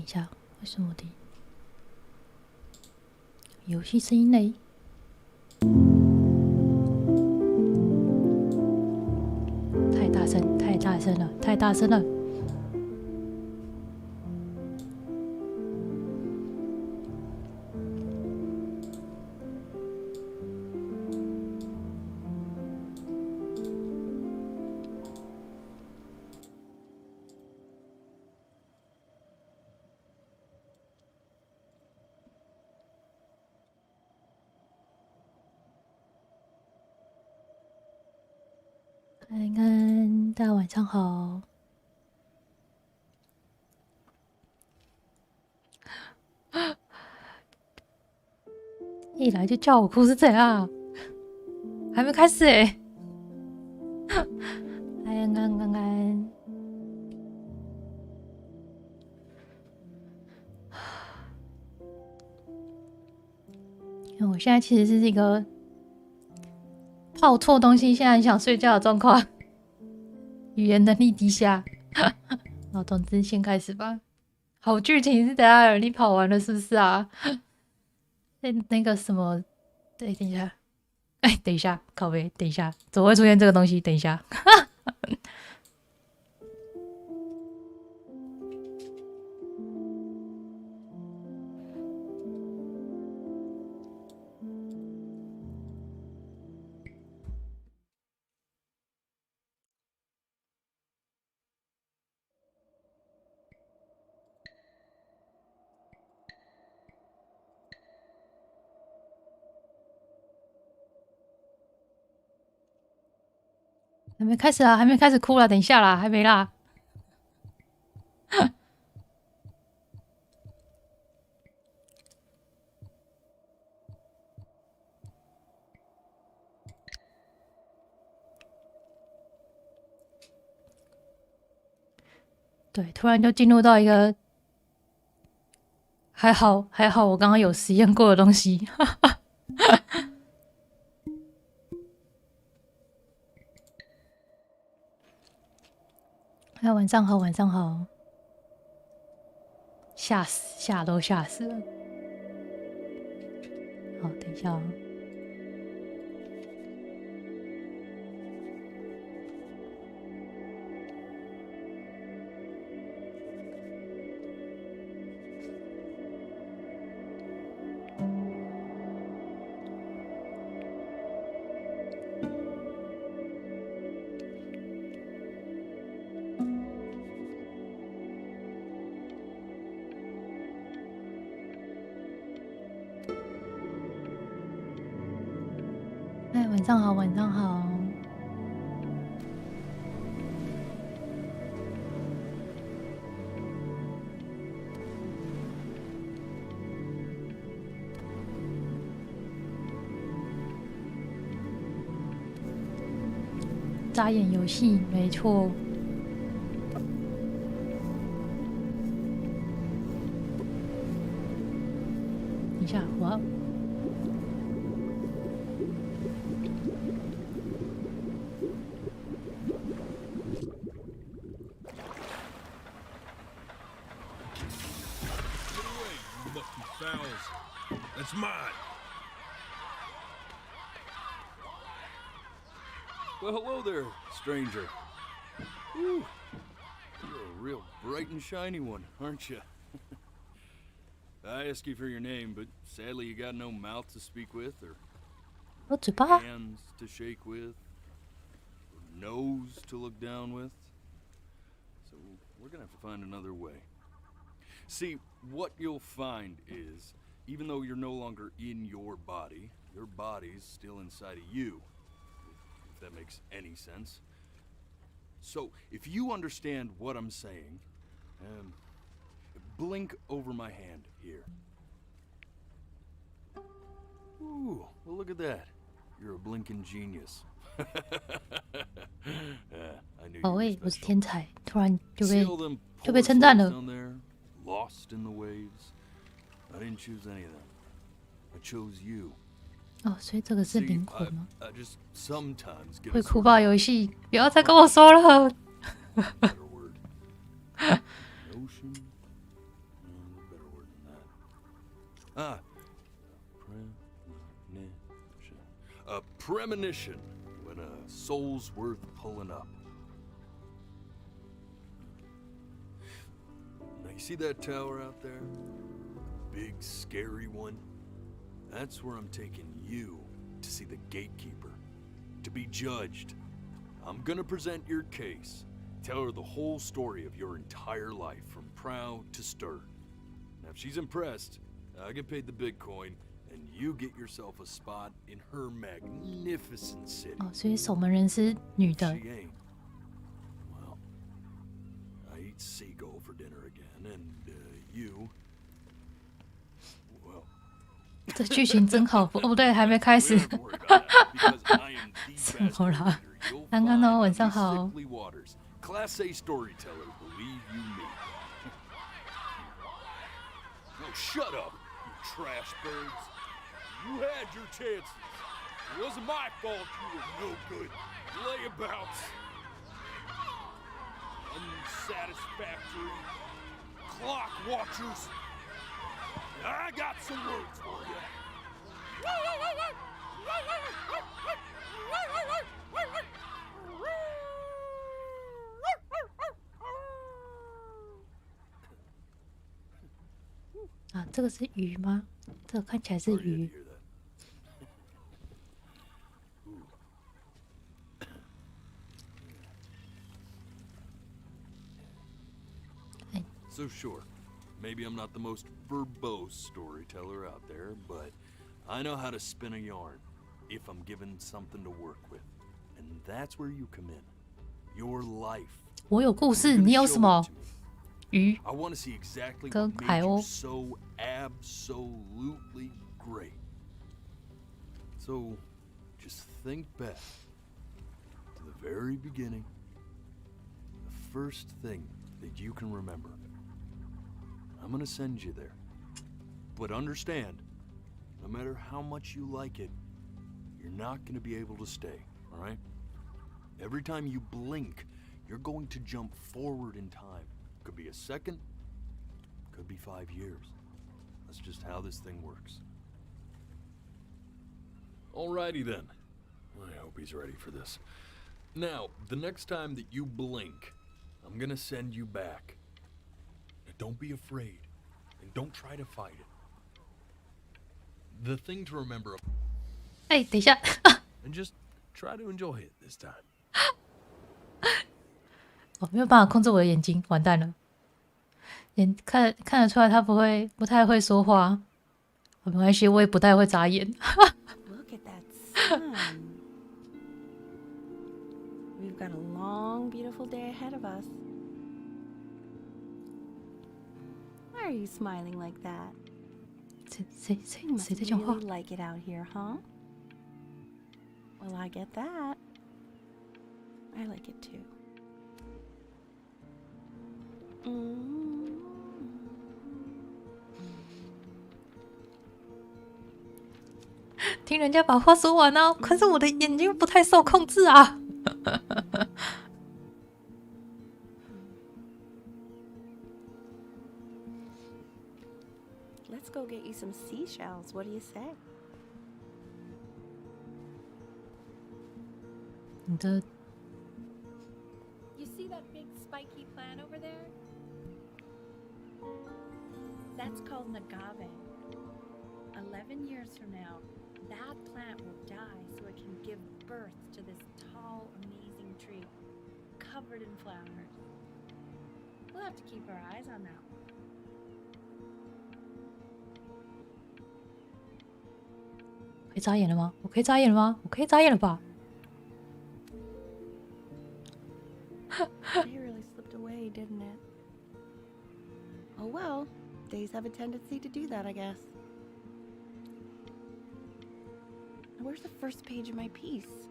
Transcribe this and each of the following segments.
一下，为什么的游戏声音嘞？太大声，太大声了，太大声了！安安，大家晚上好。一来就叫我哭是怎样？还没开始哎、安安安安，因为我现在其实是一个泡错东西，现在很想睡觉的状况，语言能力低下。好，总之先开始吧。好，剧情是等下你跑完了是不是啊？那个什么，对，等一下，等一下，靠北，等一下，怎么会出现这个东西？等一下，还没开始啊，还没开始哭啦，等一下啦，还没啦。对，突然就进入到一个，还好还好，我刚刚有实验过的东西。晚上好，晚上好，吓死，吓都吓死了。好，等一下哦。晚上好，晚上好。眨眼游戏，没错。等一下，我要。That's mine. Well, hello there, stranger. Whew. You're a real bright and shiny one, aren't you? I asked you for your name, but sadly you got no mouth to speak with, or hands to shake with, or nose to look down with. So we're gonna have to find another way. See, what you'll find is, even though you're no longer in your body's still inside of you, if that makes any sense. So, if you understand what I'm saying, blink over my hand here. Ooh, well look at that. You're a blinking genius. I knew you were 我是 special. 天才，突然就 See all them 被 poor 称赞 souls 了。 down there, lost in the waves. I didn't choose any of them. I chose you. 哦，所以这个是 See, 灵魂吗？ I just sometimes get 会 a 哭 sort 爆游戏，不要再跟我说了。 of better word. Notion. Ah, a premonition when a soul's worth pulling up. Now you see that tower out there? Big scary one? That's where I'm taking you to see the gatekeeper, to be judged. I'm gonna present your case, tell her the whole story of your entire life from proud to stern. Now if she's impressed, I get paid the big coin, and you get yourself a spot in her magnificent city. 哦，所以守门人是女 If 的。 she ain't, well, I eat seagull for dinner again, and you, well. 这剧情真好，哦不对，还没开始。 Don't worry about that, because I am the 什 best 么啦？ reader you'll 刚刚 find 呢， on 晚 these 上好。 sickly waters. Class A storyteller, believe you me. No, shut up, you trash birds. You had your chances. It wasn't my fault you were no good. Layabouts. Unsatisfactory. Clock watchers. I got some words for you. 啊，这个是鱼吗？这个看起来是 Sorry you 鱼 had。to hear that. So sure, maybe I'm not the most verbose storyteller out there, but I know how to spin a yarn if I'm given something to work with. And that's where you come in. Your life. 我有故事， You're gonna 你有 show 什么 it to me. 鱼？ I want to see exactly 跟 what 海 made you 鸥。 so absolutely great. So, just think back to the very beginning, the first thing that you can remember. I'm gonna send you there. But understand, no matter how much you like it, you're not gonna be able to stay, all right? Every time you blink, you're going to jump forward in time. Could be a second, could be 5 years. That's just how this thing works. Alrighty then. I hope he's ready for this. Now, the next time that you blink, I'm gonna send you back. Now, don't be afraid, and don't try to fight it. The thing to remember, 哎，等一下， and just try to enjoy it this time. 我没有办法控制我的眼睛，完蛋了。看得出来他不太会说话，没关系，我也不太会眨眼。 Look at that sun. We've got a long, beautiful day ahead of us. Why are you smiling like that? 谁 You must 在讲话？ really like it out here, huh? Well, I get that. I like it too. Mm. 听人家把话说完啊，可是我的眼睛不太受控制啊。Let's go get you some seashells. What do you say? 你的 You see that big spiky plant over there? That's called an agave. 11 years from now, that plant will die so it can give birth to this tall, amazing tree, covered in flowers. We'll have to keep our eyes on that one. 可以眨眼了吗？我可以眨眼了吗？我可以眨眼了吧？ Day really slipped away, didn't it? Oh well, days have a tendency to do that, I guess. Now, where's the first page of my piece?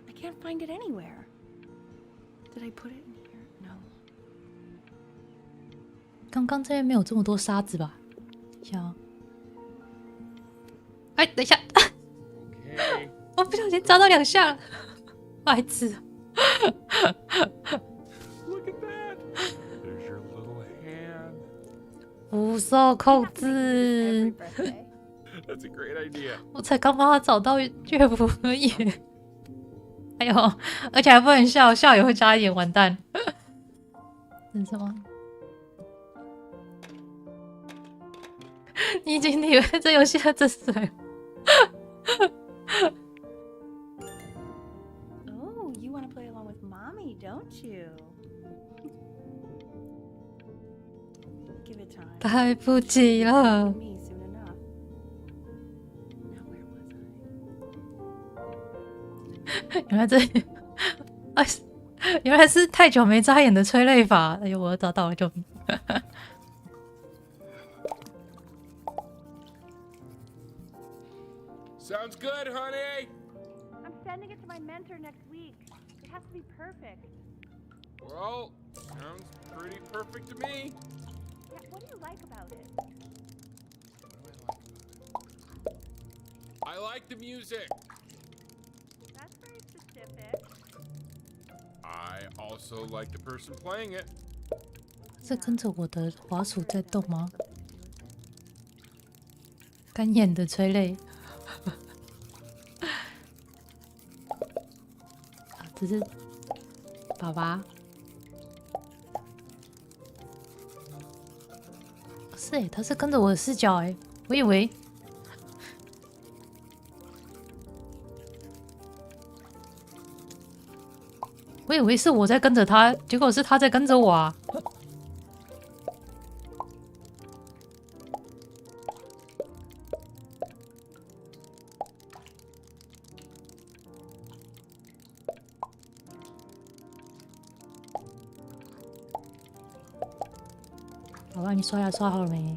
I can't find it anywhere. Did I put it in here? No. 刚刚这边没有这么多沙子吧？等一下啊！哎，等一下， Okay. 我不小心扎到2下了，白痴。 Look at that. There's your little hand. 不受控制。That's a great idea. 我才刚帮他找到乐谱而已。哎呦，而且还不能笑，笑也会加一点完蛋。这是什么？你已经体会这游戏的真髓了。Oh, you want to play along with mommy, don't you? Give it time. 来不及了。 Me soon enough. Now where was I? 原来这里，哎，原来是太久没眨眼的催泪法。哎呦，我找到了，救命！ Sounds good, honey. I'm sending it to my mentor next week. It has to be perfect. Well, sounds pretty perfect to me. Yeah, what do you like about it? I like the music. That's very specific. I also like the person playing it. 是跟着我的滑鼠在动吗？干眼的催泪。啊，这是爸爸。是哎，他是跟着我的视角哎，我以为。我以为是我在跟着他，结果是他在跟着我啊！好吧，你刷牙刷好了没？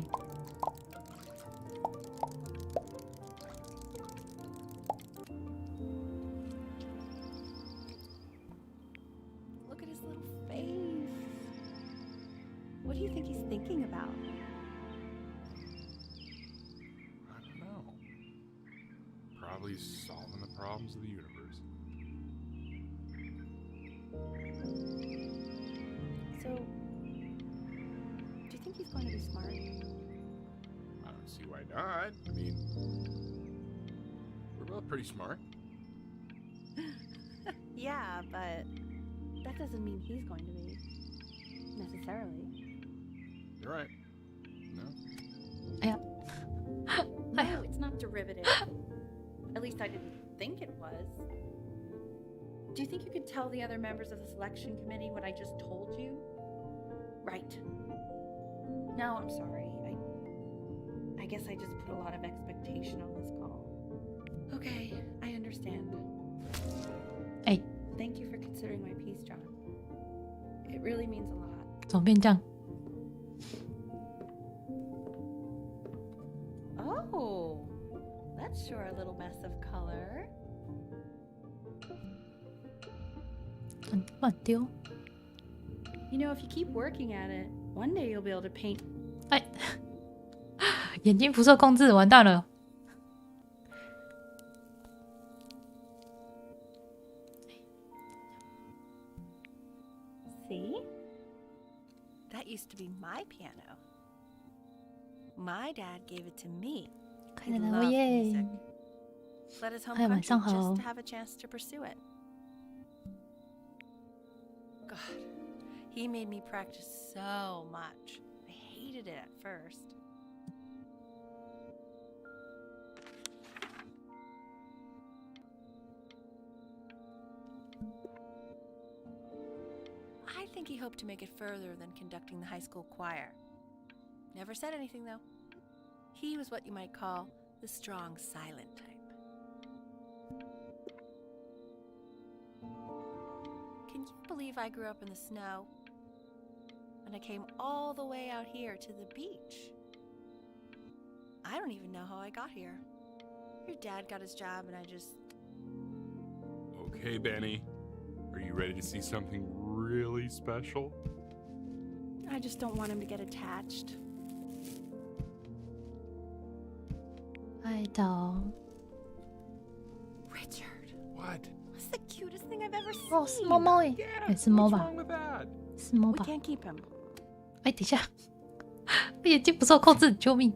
What do you think he's thinking about? I don't know. Probably solving the problems of the universe. So, do you think he's going to be smart? I don't see why not. I mean, we're both pretty smart. Yeah, but that doesn't mean he's going to be. Necessarily. You're right. No? Yeah. No, it's not derivative. At least I didn't think it was. Do you think you could tell the other members of the selection committee what I just told you? Right. No, I'm sorry. I guess I just put a lot of expectation on this call. Okay, I understand. Hey. Thank you for considering my piece, John. It really means a lot. 怎么变这样？ Oh, that's sure a little mess of color. 很乱丢。 You know, if you keep working at it, one day you'll be able to paint. 哎，眼睛不受控制，完蛋了。 See? That used to be my piano. My dad gave it to me. 快点来，我耶！ Let his home 哎，晚 country 上好。 just to have a chance to pursue it. God, he made me practice so much. I hated it at first. I think he hoped to make it further than conducting the high school choir. Never said anything, though. He was what you might call the strong, silent type. Can you believe I grew up in the snow? And I came all the way out here to the beach. I don't even know how I got here. Your dad got his job and I just... Okay, Benny. Are you ready to see something really special? I just don't want him to get attached. 爱到 Richard, What? that's the cutest thing I've ever seen. 哦，是猫猫诶， Yeah, 哎，是猫 what's 吧？ wrong with that? 是猫 We 吧？ can't keep him. 哎，等一下，眼睛不受控制，救命！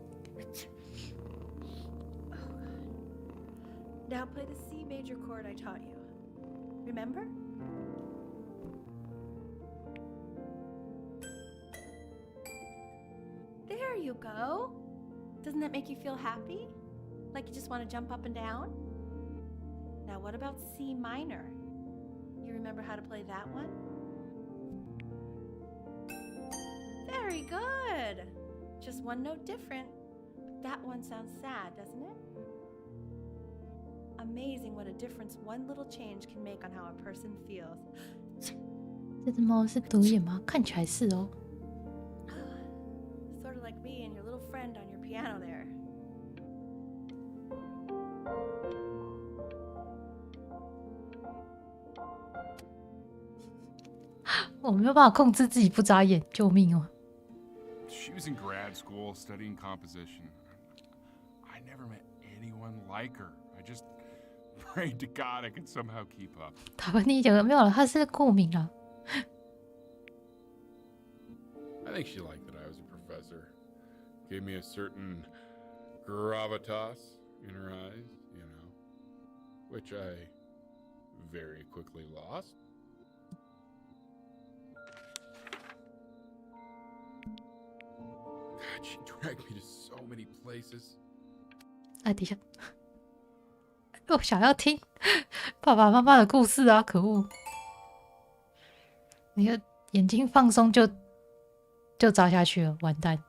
Now play the C major chord I taught you. Remember? There you go. Doesn't that make you feel happy? Like you just want to jump up and down? Now what about C minor? You remember how to play that one? Very good. Just one note different. But that one sounds sad, doesn't it? Amazing what a difference one little change can make on how a person feels. 这只猫是独眼吗？看起来是哦。Sort of like me and your little friend on your piano there. 我没有办法控制自己不眨眼，救命哦！ She was in grad school studying composition. I never met anyone like her. I just prayed to God I could somehow keep up. 台湾你讲的没有了，他是过敏了。 I think she liked that I was a professor. Gave me a certain gravitas in her eyes, you know, which I very quickly lost. God, she dragged me to so many places. 哎，等一下，我想要听爸爸妈妈的故事啊！可恶，你的眼睛放松就扎下去了，完蛋！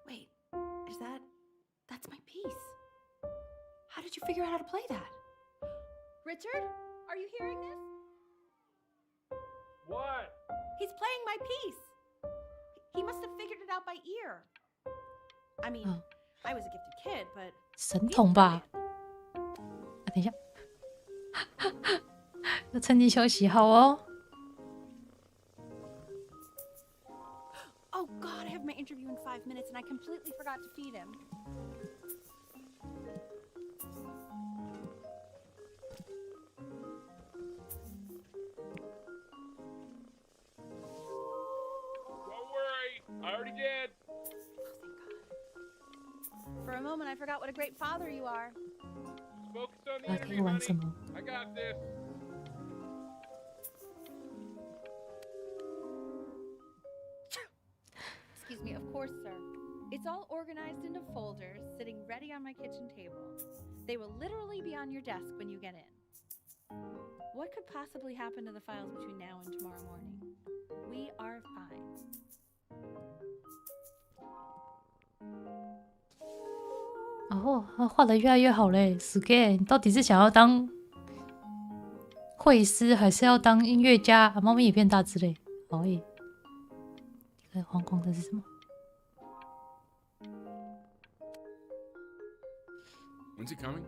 Wait, that's my piece. How did you figure out how to play that? Richard, are you hearing this? What? He's playing my piece. He must have figured it out by ear. I mean, Oh. I was a gifted kid, but 神 he's 童吧？ brilliant. 啊，等一下，要趁机休息，好哦。 Oh God, I have my interview in 5 minutes and I completely forgot to feed him. Don't worry, I already did. Oh, thank God. For a moment, I forgot what a great father you are. Focus on the 还可以 interview, 玩什 honey. 么？ I got this. Excuse me, of course, sir. It's all organized into folders, sitting ready on my kitchen table. They will literally be on your desk when you get in. What could possibly happen to the files between now and tomorrow morning? We are fine. 哦，他画的越来越好嘞 s k y 你到底是想要当绘师，还是要当音乐家？啊，猫咪也变大只嘞，好耶！这个黄黄的是什么？ When's he coming?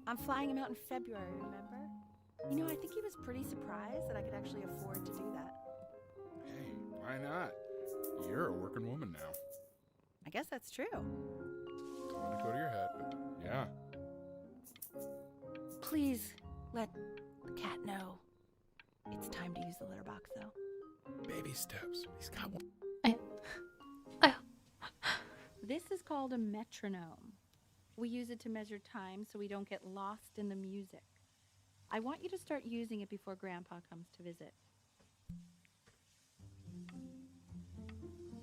I'm flying him out in February, remember? You know, I think he was pretty surprised that I could actually afford to do that. Hey, why not? You're a working woman now. I guess that's true. Don't let it go to your head, but yeah. Please let the cat know. It's time to use the litter box, though. Baby steps. He's got one. 哎呀， This is called a metronome. We use it to measure time so we don't get lost in the music. I want you to start using it before Grandpa comes to visit.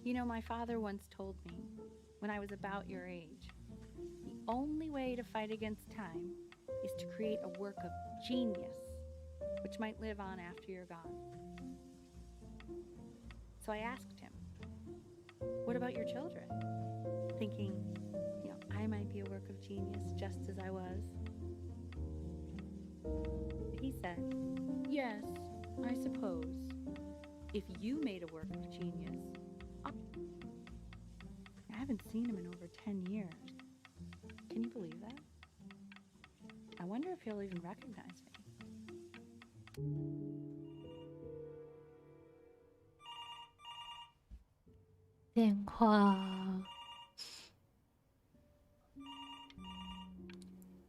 You know, my father once told me, when I was about your age, the only way to fight against time is to create a work of genius, which might live on after you're gone. So I asked him, what about your children? Thinking, you know, I might be a work of genius just as I was. He said, yes, I suppose. If you made a work of genius, I haven't seen him in over 10 years. Can you believe that? I wonder if he'll even recognize me. 话，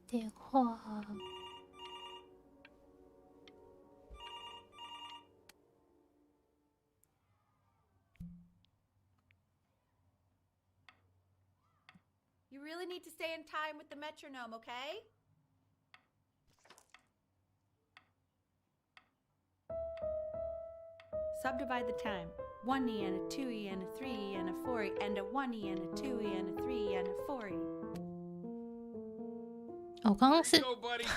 电话。You really need to stay in time with the metronome, okay? Subdivide the time. 1e and a 2e and a 3e and a 4e and a 1e and a 2e and a 3e and a 4e. 我刚刚是 Go, buddy.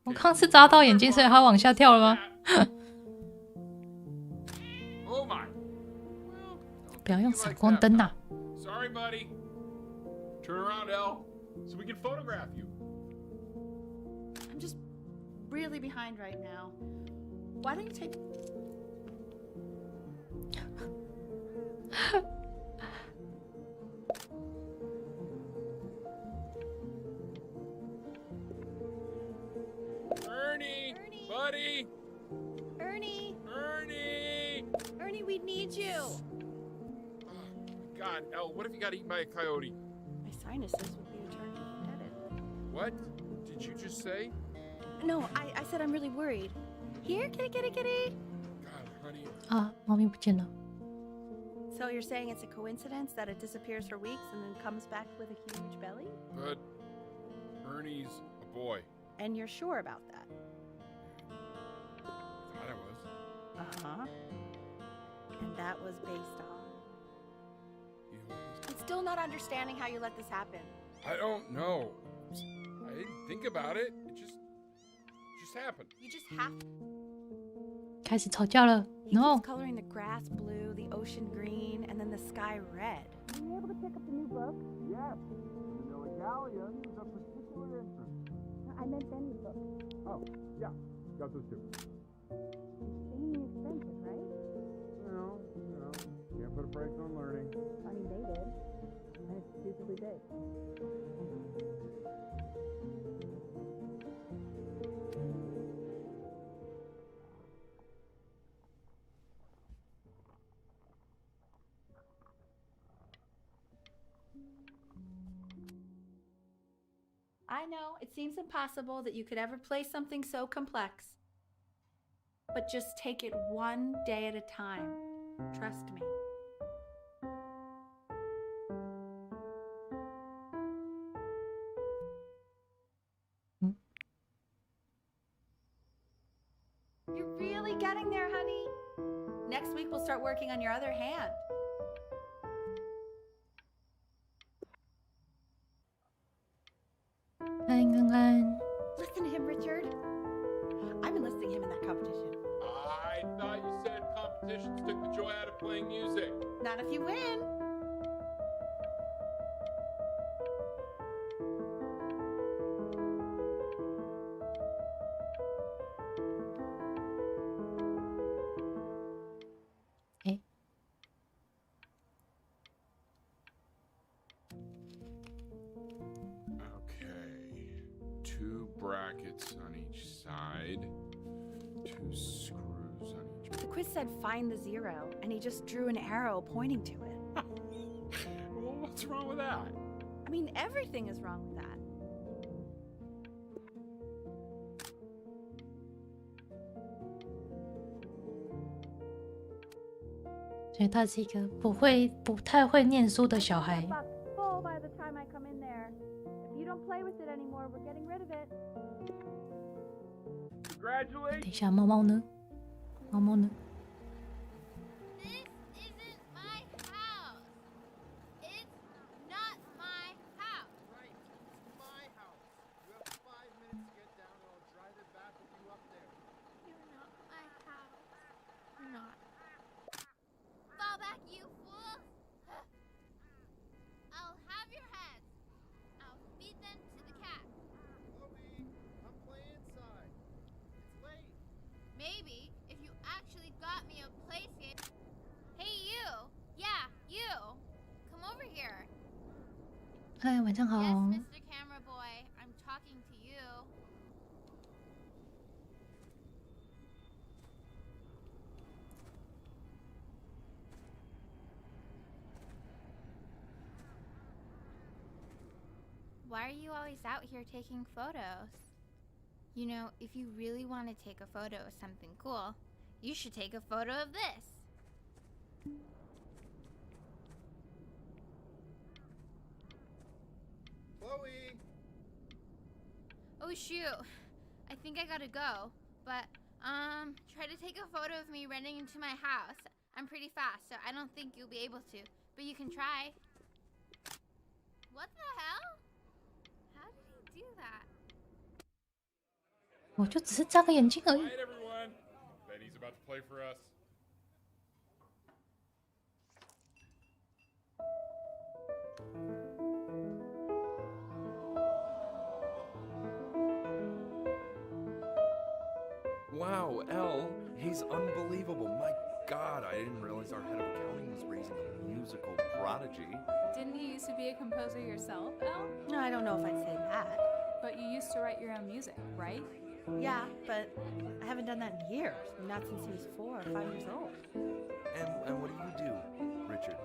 我刚刚是扎到眼睛，所以它往下跳了吗？ Oh my. 不要用闪光灯呐！ Sorry, buddy. Turn around, L, so we can photograph you. I'm just really behind right now. Why don't you take... Ernie, buddy. Ernie! Ernie. We need you! Oh, God, L, what if you got eaten by a coyote? My sinuses would be eternally indebted. What did you just say? No, I said I'm really worried. Here, kitty. God, honey. 啊，猫咪不见了。 So you're saying it's a coincidence that it disappears for weeks and then comes back with a huge belly? But Ernie's a boy. And you're sure about that? Thought I was. Uh-huh. And that was based on... You know, I'm still not understanding how you let this happen. I don't know. I didn't think about it. It just happened. You just have to... 开始吵架了 He ，no， keeps coloring the grass blue, the ocean green, and then the sky red. Were you able to pick up the new book? Yes. The Galleon is a particular interest. I meant any book. Oh, yeah. Got those two. Extremely expensive, right? Can't put a price on learning. I mean, they did. And it's stupidly big. I know, it seems impossible that you could ever play something so complex. But just take it one day at a time. Trust me. You're really getting there, honey. Next week we'll start working on your other hand. Listen to him, Richard. I'm enlisting him in that competition. I thought you said competitions took the joy out of playing music. Not if you win. Okay. 2 brackets on each side. 2 screws on each. The quiz said find the 0, and he just drew an arrow pointing to it. Well, what's wrong with that? I mean, everything is wrong with that. 所以他是一个不太会念书的小孩。 Full by the time I come in there. If you don't play with it anymore, we're getting rid of it. Congratulations. 等一下，猫猫呢？猫猫呢？ This isn't my house. It's not my house. Right, it's my house. You have 5 minutes to get down and I'll drive it back with you up there. You're not my house. You're not. Fall back, you fool! I'll have your heads. I'll feed them to the cat. Chloe, come play inside. It's late. Maybe if you actually got me a playscape. Hey, you! Yeah, you! Come over here. 嗨，晚上好。 Yes, Mr. Camera Boy, I'm talking to you. Why are you always out here taking photos? You know, if you really want to take a photo of something cool, you should take a photo of this. Chloe! Oh shoot, I think I gotta go. But, try to take a photo of me running into my house. I'm pretty fast, so I don't think you'll be able to. But you can try. What the hell? How did he do that? 我就只是扎个眼睛而已。 Quiet, everyone. Betty's about to play for us. Wow, Elle, he's unbelievable. My God, I didn't realize our head of accounting was raising a musical prodigy. Didn't you used to be a composer yourself, Elle? No, I don't know if I'd say that. But you used to write your own music, right? Yeah, but I haven't done that in years. Not since he was 4 or 5 years old. And what do you do, Richard?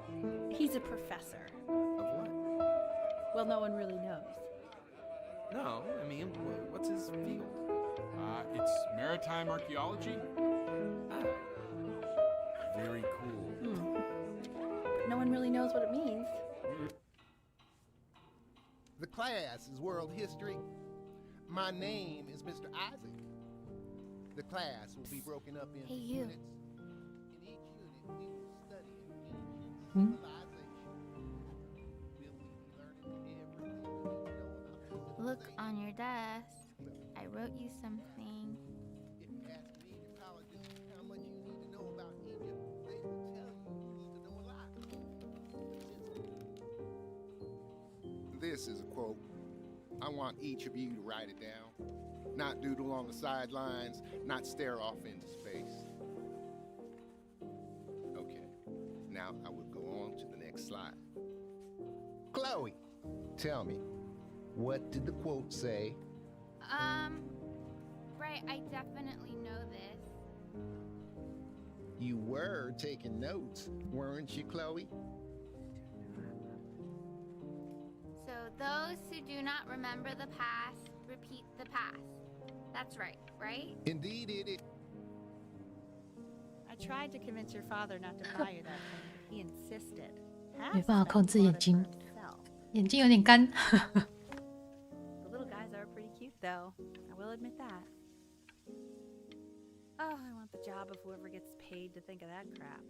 He's a professor. Of what? Well, no one really knows. No, I mean, what's his field? It's maritime archaeology. Ah, very cool. No one really knows what it means. The class is world history. My name is Mr. Isaac. The class will be broken up into Hey, you. units. In each unit, we will study ancient civilization. We'll be learning everything we need to know about Look civilization. on your desk. I wrote you something. If you ask Egyptologists how much you need to know about Egypt, they will tell you need to know a lot. This is a quote. I want each of you to write it down. Not doodle on the sidelines, not stare off into space. Okay, now I will go on to the next slide. Chloe, tell me, what did the quote say? Right, I definitely know this. You were taking notes, weren't you, Chloe? So, those who do not remember the past, repeat the past. That's right, right? Indeed it is. I tried to convince your father not to buy you that thing. He insisted. 没办法控制眼睛， Himself. 眼睛有点干。 The little guys are pretty cute, though. I will admit that. Oh, I want the job of whoever gets paid to think of that crap.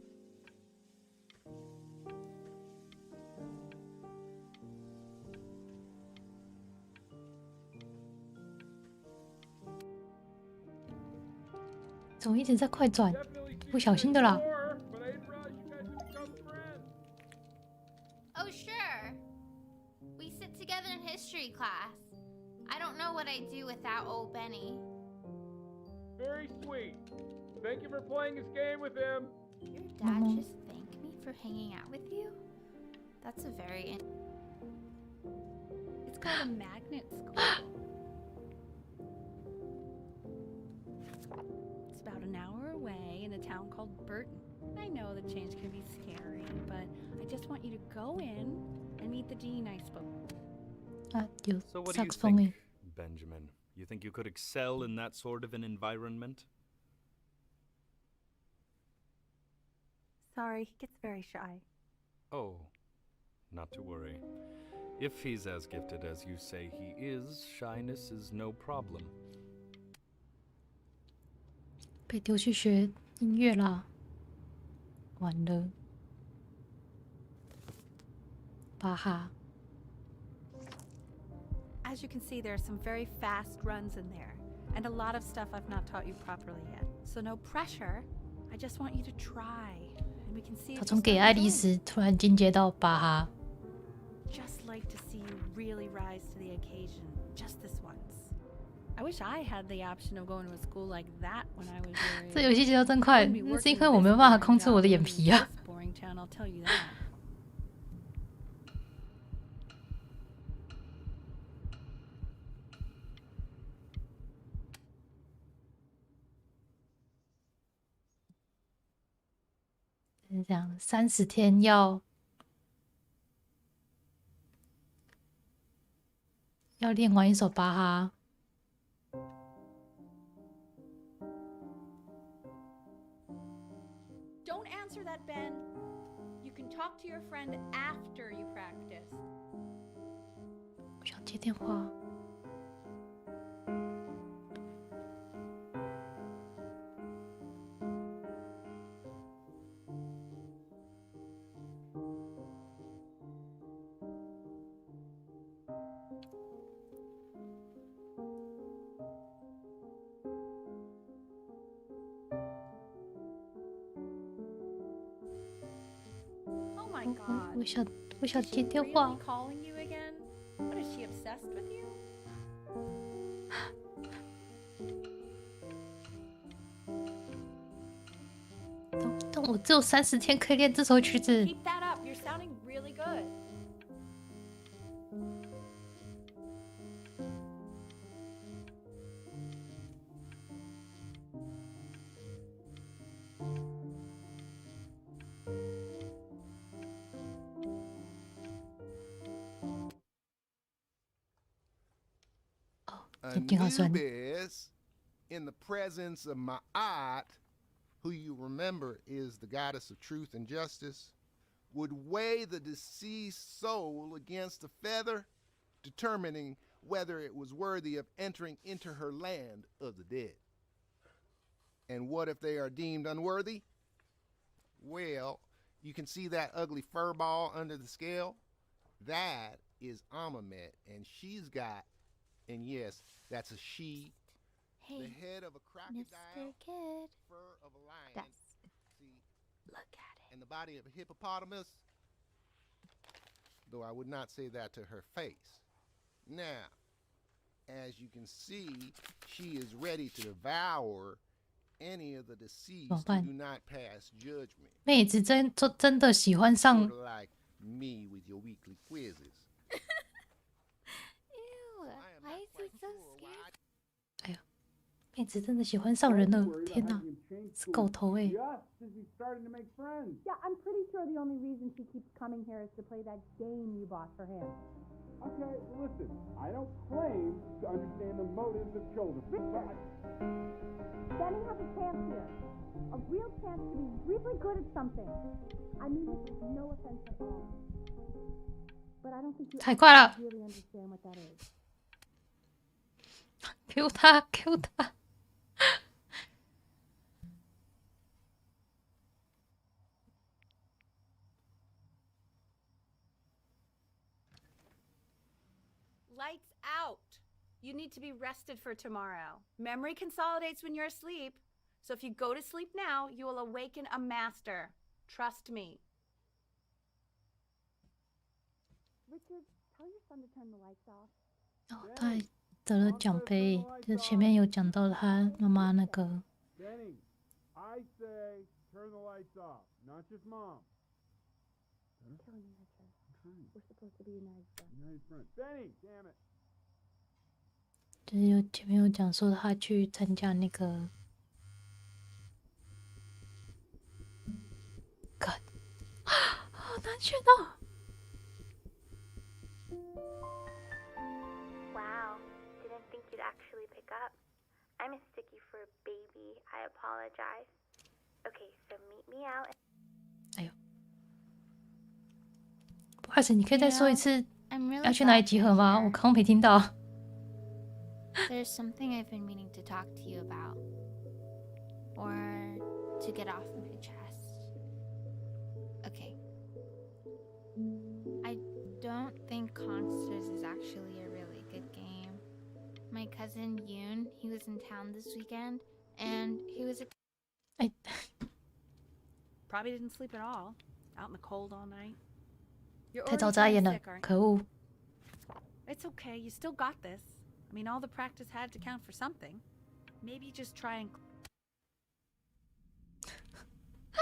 怎么一直在快转？ Definitely 不小心的啦。 before, but I didn't realize you guys had become friends. Oh, sure. We sit together in history class. I don't know what I'd do without old Benny. Very sweet. Thank you for playing this game with him. Your dad Mhm. just thanked me for hanging out with you? That's a very... It's called a magnet school. It's about an hour away in a town called Burton. I know the change can be scary, but I just want you to go in and meet the dean I spoke. 啊，有 So what 萨 do 克 you 斯风诶 think,。Benjamin? You think you could excel in that sort of an environment? Sorry, he gets very shy. Oh, not to worry. If he's as gifted as you say he is, shyness is no problem. 被丢去学音乐啦，完了，巴哈。 As you can see, there are some very fast runs in there, and a lot of stuff I've not taught you properly yet. So no pressure. I just want you to try, and we can see. 他 if 从 you 给 start 爱丽 enjoying 丝突然进阶到巴哈， Just like to see you really rise to the occasion, just this once. I wish I had the option of going to a school like that when I was your age. 这游戏节奏真快， Wouldn't be 那是 working 因为我没有 this 办法 boring 控制我的 job 眼 in 皮啊。 this boring town, I'll tell you that. 是这样，30天要要练完一首巴哈。Don't answer that, Ben. You can talk to your friend after you practice. 不想接电话。Oh my god. 我想 Is she 接电 really 话。 calling you again? What, is she obsessed with you? 但我只有30天可以练这首曲子。 Keep that up. You're sounding really good. Anubis, in the presence of Ma'at, who you remember is the goddess of truth and justice, would weigh the deceased soul against a feather, determining whether it was worthy of entering into her land of the dead. And what if they are deemed unworthy? Well, you can see that ugly fur ball under the scale? That is Amamet, and she's got, and yes, that's a she, Hey, the head of a crocodile, Mr. Kid. fur of a lion, That's... see, Look at it. and the body of a hippopotamus, though I would not say that to her face. Now, as you can see, she is ready to devour any of the deceased who do not pass judgment. 妹子真的喜欢上 Sort of like me with your weekly quizzes. Ew, I am why not is quite it so sure why scary? 哎呦，妹子真的喜欢上人了！天哪，是狗头哎！ Just as he's starting to make friends. Yeah, I'm pretty sure the only reason she keeps coming here is to play that game you bought for him. Okay, listen, I don't claim to understand the motives of children. Richard, Benny has a chance here. A real chance to be really good at something. I mean this with no offense at all. But I don't think you 太快了 really understand what that is.，Q 他，Q 他。 Lights out. You need to be rested for tomorrow. Memory consolidates when you're asleep. So if you go to sleep now, you will awaken a master. Trust me. Richard, tell your son to turn the lights off. 哦，他还得了奖杯，就前面有讲到他妈妈那个。 Benny, I say turn the lights off, not just mom. Tell me, Richard. We're supposed to be united friends. United friends. Benny, damn it. 就是有前面有讲说他去参加那个，看，好难选哦。 Wow, didn't think you'd actually pick up. I'm a sticky for a baby. I apologize. Okay, so meet me out. 哎呦，不好意思，你可以再说一次 I'm really 要去哪里 glad 集 you're 合吗？ here. 我刚刚没听到。 There's something I've been meaning to talk to you about. Or to get off my chest. Okay. I don't think Consters is actually a really good game. My cousin Yoon, he was in town this weekend, and he was... 哎， Probably didn't sleep at all. Out in the cold all night. You're 太 already 早眨眼 kinda 了 sick, aren't， 可恶！ It's okay. You still got this. I mean, all the practice had to count for something. Maybe just try and...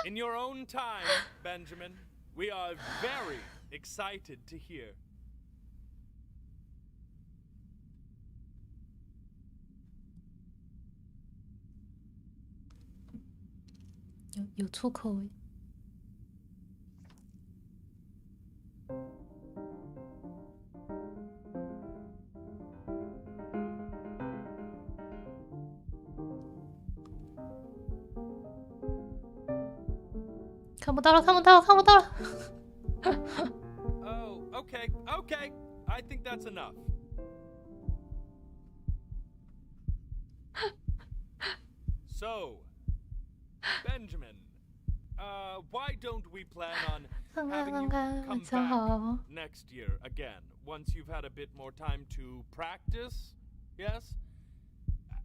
In your own time, Benjamin, we are very excited to hear. 有出口哎。看不到了，看不到了，看不到了。Oh, okay, okay. I think that's enough. So, Benjamin, why don't we plan on having you come back next year again, once you've had a bit more time to practice? Yes?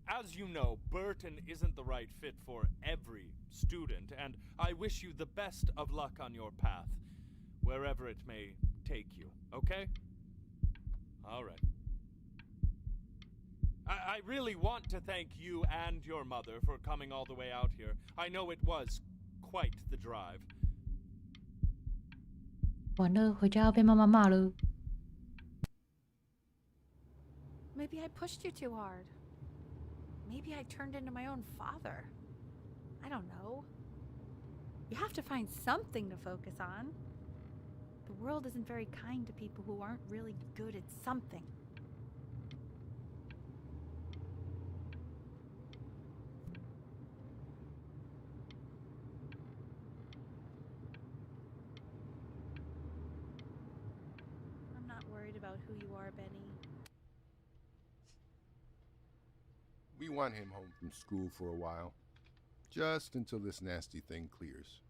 As you know, Burton isn't the right fit for every student, and I wish you the best of luck on your path, wherever it may take you, okay? All right. I really want to thank you and your mother for coming all the way out here. I know it was quite the drive. 完了，回家要被妈妈骂了。Maybe I pushed you too hard. Maybe I turned into my own father. I don't know. You have to find something to focus on. The world isn't very kind to people who aren't really good at something. I'm not worried about who you are, Benny. We want him home from school for a while. Just until this nasty thing clears.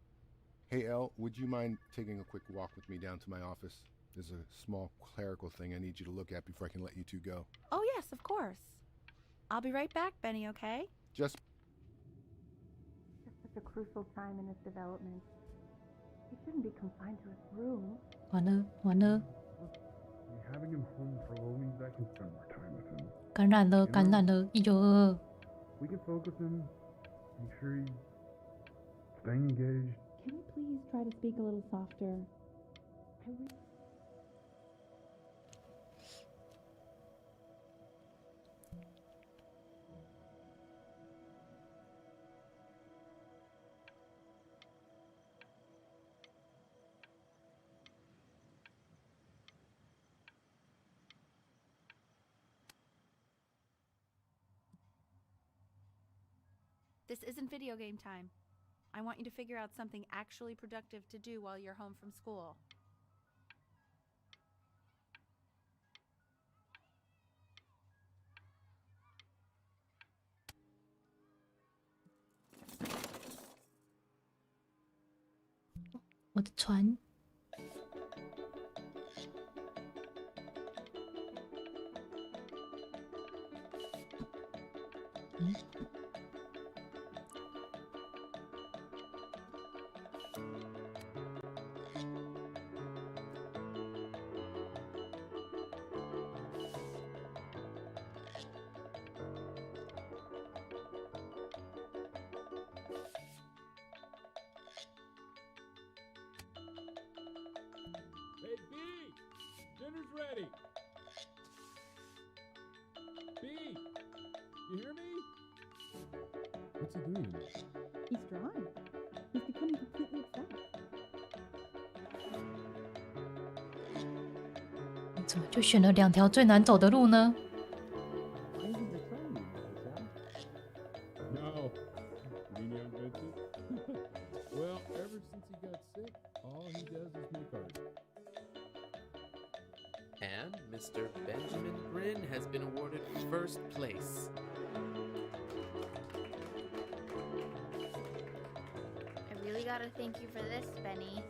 Hey, Elle, would you mind taking a quick walk with me down to my office? There's a small clerical thing I need you to look at before I can let you two go. Oh, yes, of course. I'll be right back, Benny, okay? Just Such a crucial time in his development. He shouldn't be confined to his room. 完了，完了， Having him home for a while means I can spend more time with him. 感染了，感染了，1922。We can focus him, make sure he's staying engaged. Can you please try to speak a little softer? This isn't video game time. I want you to figure out something actually productive to do while you're home from school. Oh, 我的船。嗯。Hey, B! Dinner's ready! B! You hear me? What's he doing? He's drawing. He's becoming completely obsessed. 你怎么就选了2条最难走的路呢？ No. Mean young Vincent? Well, ever since he got sick, all he does is make art. And Mr. Benjamin Bryn has been awarded first place. I really gotta thank you for this, Benny.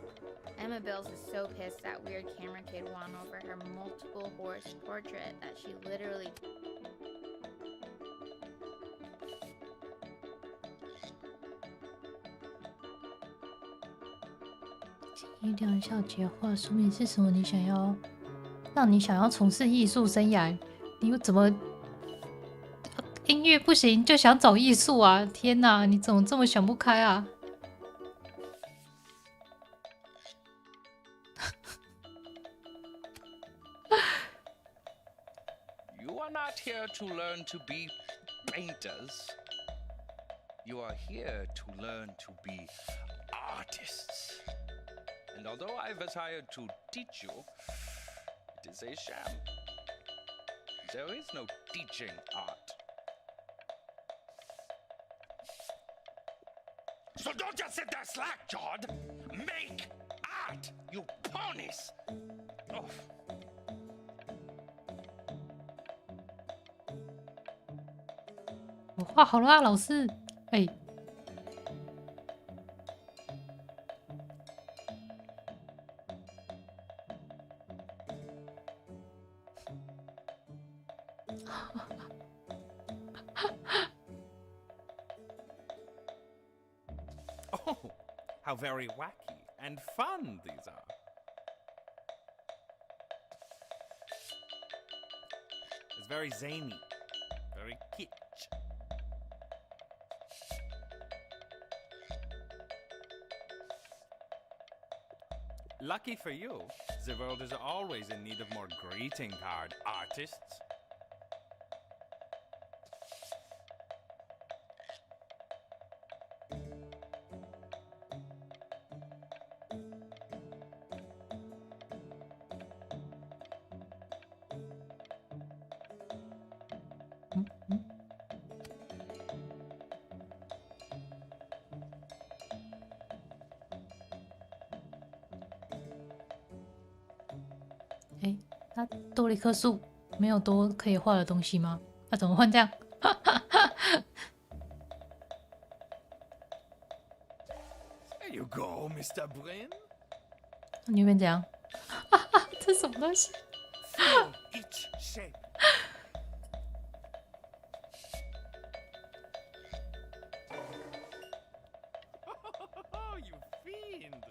Emma Bills is so pissed that weird camera kid won over her multiple horse portrait that she literally... 一两小节话说明是什么？你想要让你想要从事艺术生涯，你又怎么音乐不行就想走艺术啊？天哪，你怎么这么想不开啊？ You are not here to learn to be painters. You are here to learn to be artists. And although I've hired to teach you, it is a sham. There is no teaching art. So don't just sit there slack-jawed. Make art, you ponies. Oh. 我画好了啊，老师。哎。Oh, how very wacky and fun these are. It's very zany, very kitsch. Lucky for you, the world is always in need of more greeting card artists.哎，他多了一棵树，没有多可以画的东西吗？那怎么换这样？There you go, Mr. Brin. 你那边怎样？这是什么东西？ Feel each shape. Oh, you fiend!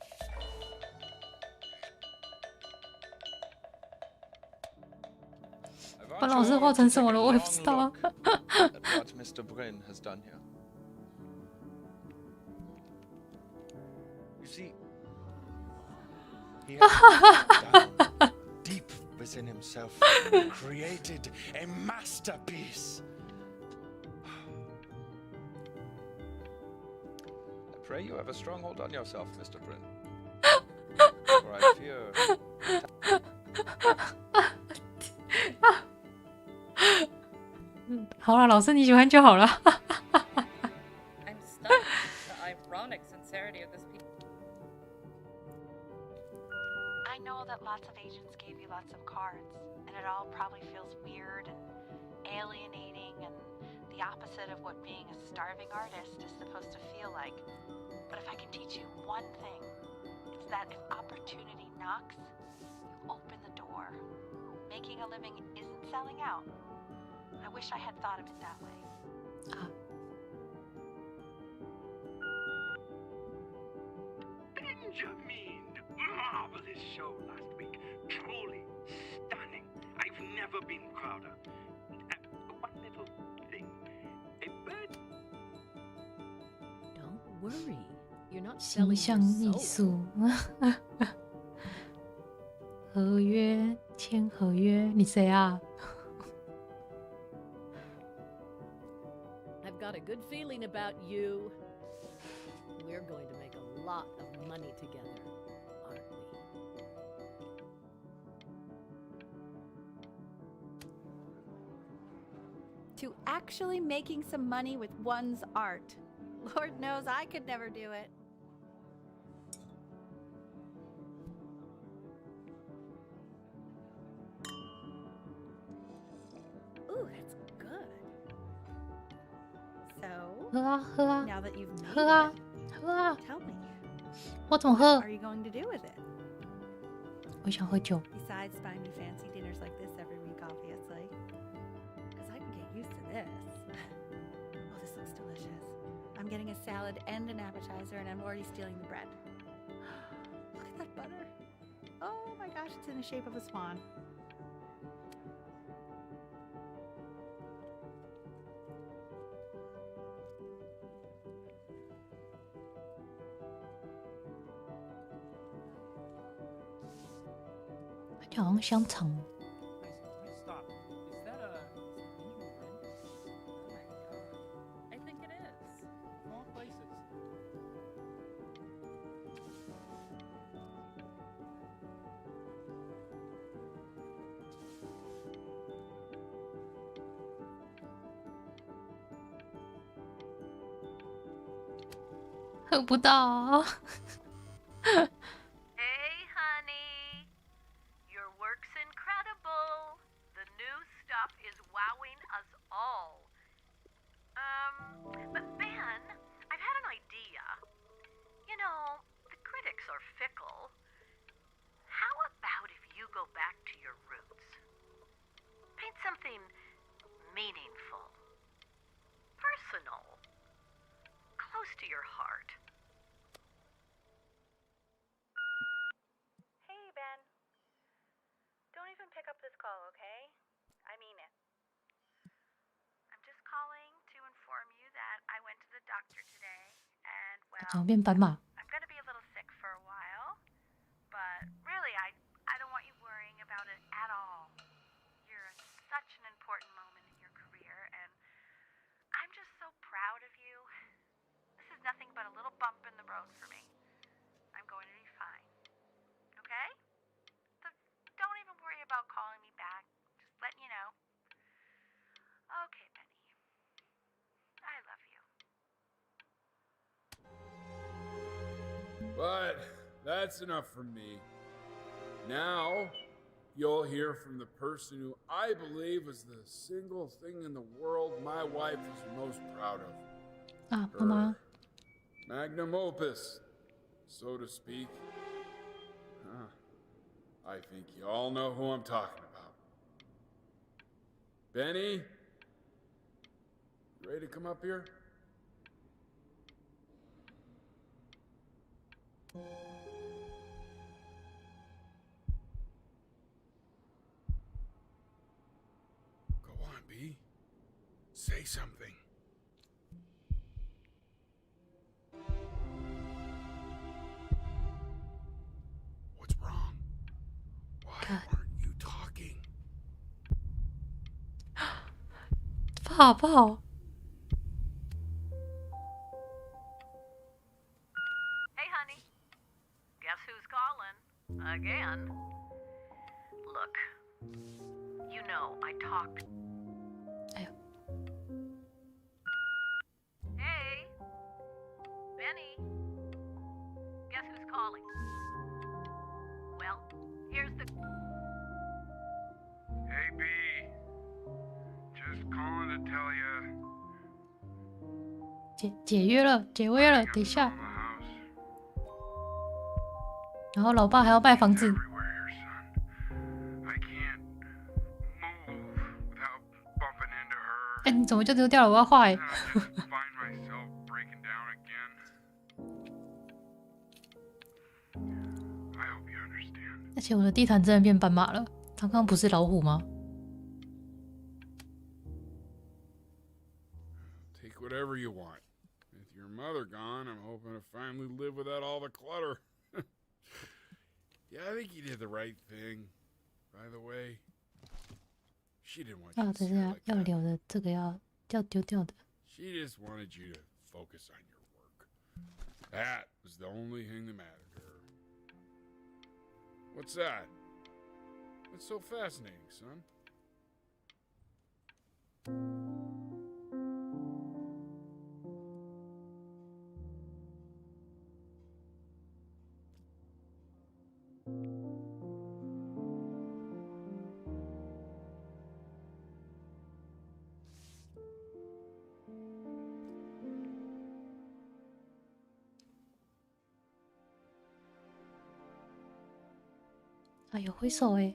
把老师画成什么了？我也不知道。What Mr. Brin has done here. You see, he has down deep within himself created a masterpiece. I pray you have a strong hold on yourself, Mr. Brin. For I fear. 好了，老师你喜欢就好了。I'm stunned at the ironic sincerity of this piece. I know that lots of agents gave you lots of cards, and it all probably feels weird and alienating and the opposite of what being a starving artist is supposed to feel like. But if I can teach you one thing, it's that if opportunity knocks, you open the door. Making a living isn't selling out. I wish I had thought of it that way. Benjamin! Marvelous show last week. Truly stunning. I've never been prouder. One little thing. A bird. Don't worry. You're not 形 selling 象 your 艺 soul. 术。合约签合约，你谁啊？ I've got a good feeling about you. We're going to make a lot of money together, aren't we? To actually making some money with one's art. Lord knows I could never do it. Ooh, that's good. So, 喝啊喝啊 now that you've made 喝啊 it, 喝啊！ tell me, 我怎么 what 喝 are？you going to do with it? 我想喝酒。 Besides buying me fancy dinners like this every week, obviously. Because I can get used to this. Oh, this looks delicious. I'm getting a salad and an appetizer, and I'm already stealing the bread. Look at that butter. Oh my gosh, it's in the shape of a swan. It 好像香肠。 Stop. Is that a Benjamin Brin? Oh my god. I think it is. Of all places. 喝不到。Hey, honey. Your work's incredible. The new stuff is wowing us all. But Ben, I've had an idea. You know, the critics are fickle. How about if you go back to your roots? Paint something meaningful, personal, close to your heart. Hey, Ben. Don't even pick up this call, okay? I mean it. I'm just calling to inform you that I went to the doctor today, and, 怎么 well, 变斑马？ I'm gonna be a little sick for a while, but really, I don't want you worrying about it at all. You're at such an important moment in your career, and I'm just so proud of you. This is nothing but a little bump in the road for me. I'm going to be fine. Okay? So don't even worry about calling me back. Just letting you know. Okay, Penny. I love you. But that's enough from me. Now, you'll hear from the person who I believe is the single thing in the world my wife is most proud of. 啊，妈妈， Magnum opus, so to speak. I think you all know who I'm talking about. Benny? You ready to come up here? Go on, B. Say something. What's wrong? Why aren't you talking? 抱抱。 Hey, honey. Guess who's calling? Again. Look, you know I talked. Hey, Benny. Guess who's calling? Well, here's the... Hey, B. Just calling to tell you. 解约了，解约了，等一下。然后老爸还要卖房子。 哎，你怎么就丢掉了？我要画哎。而且我的地毯真的变斑马了，刚刚不是老虎吗？ Take whatever you want. With your mother gone, I'm hoping to finally live without all the clutter. Yeah, I think you did the right thing. By the way, she didn't want you 啊， to 等 see 一 her 下 like 要 that. 留的，这个要丢掉的。 She just wanted you to focus on your work. That was the only thing that mattered to her. What's that? What's so fascinating, son? Ah, 啊，有挥手哎。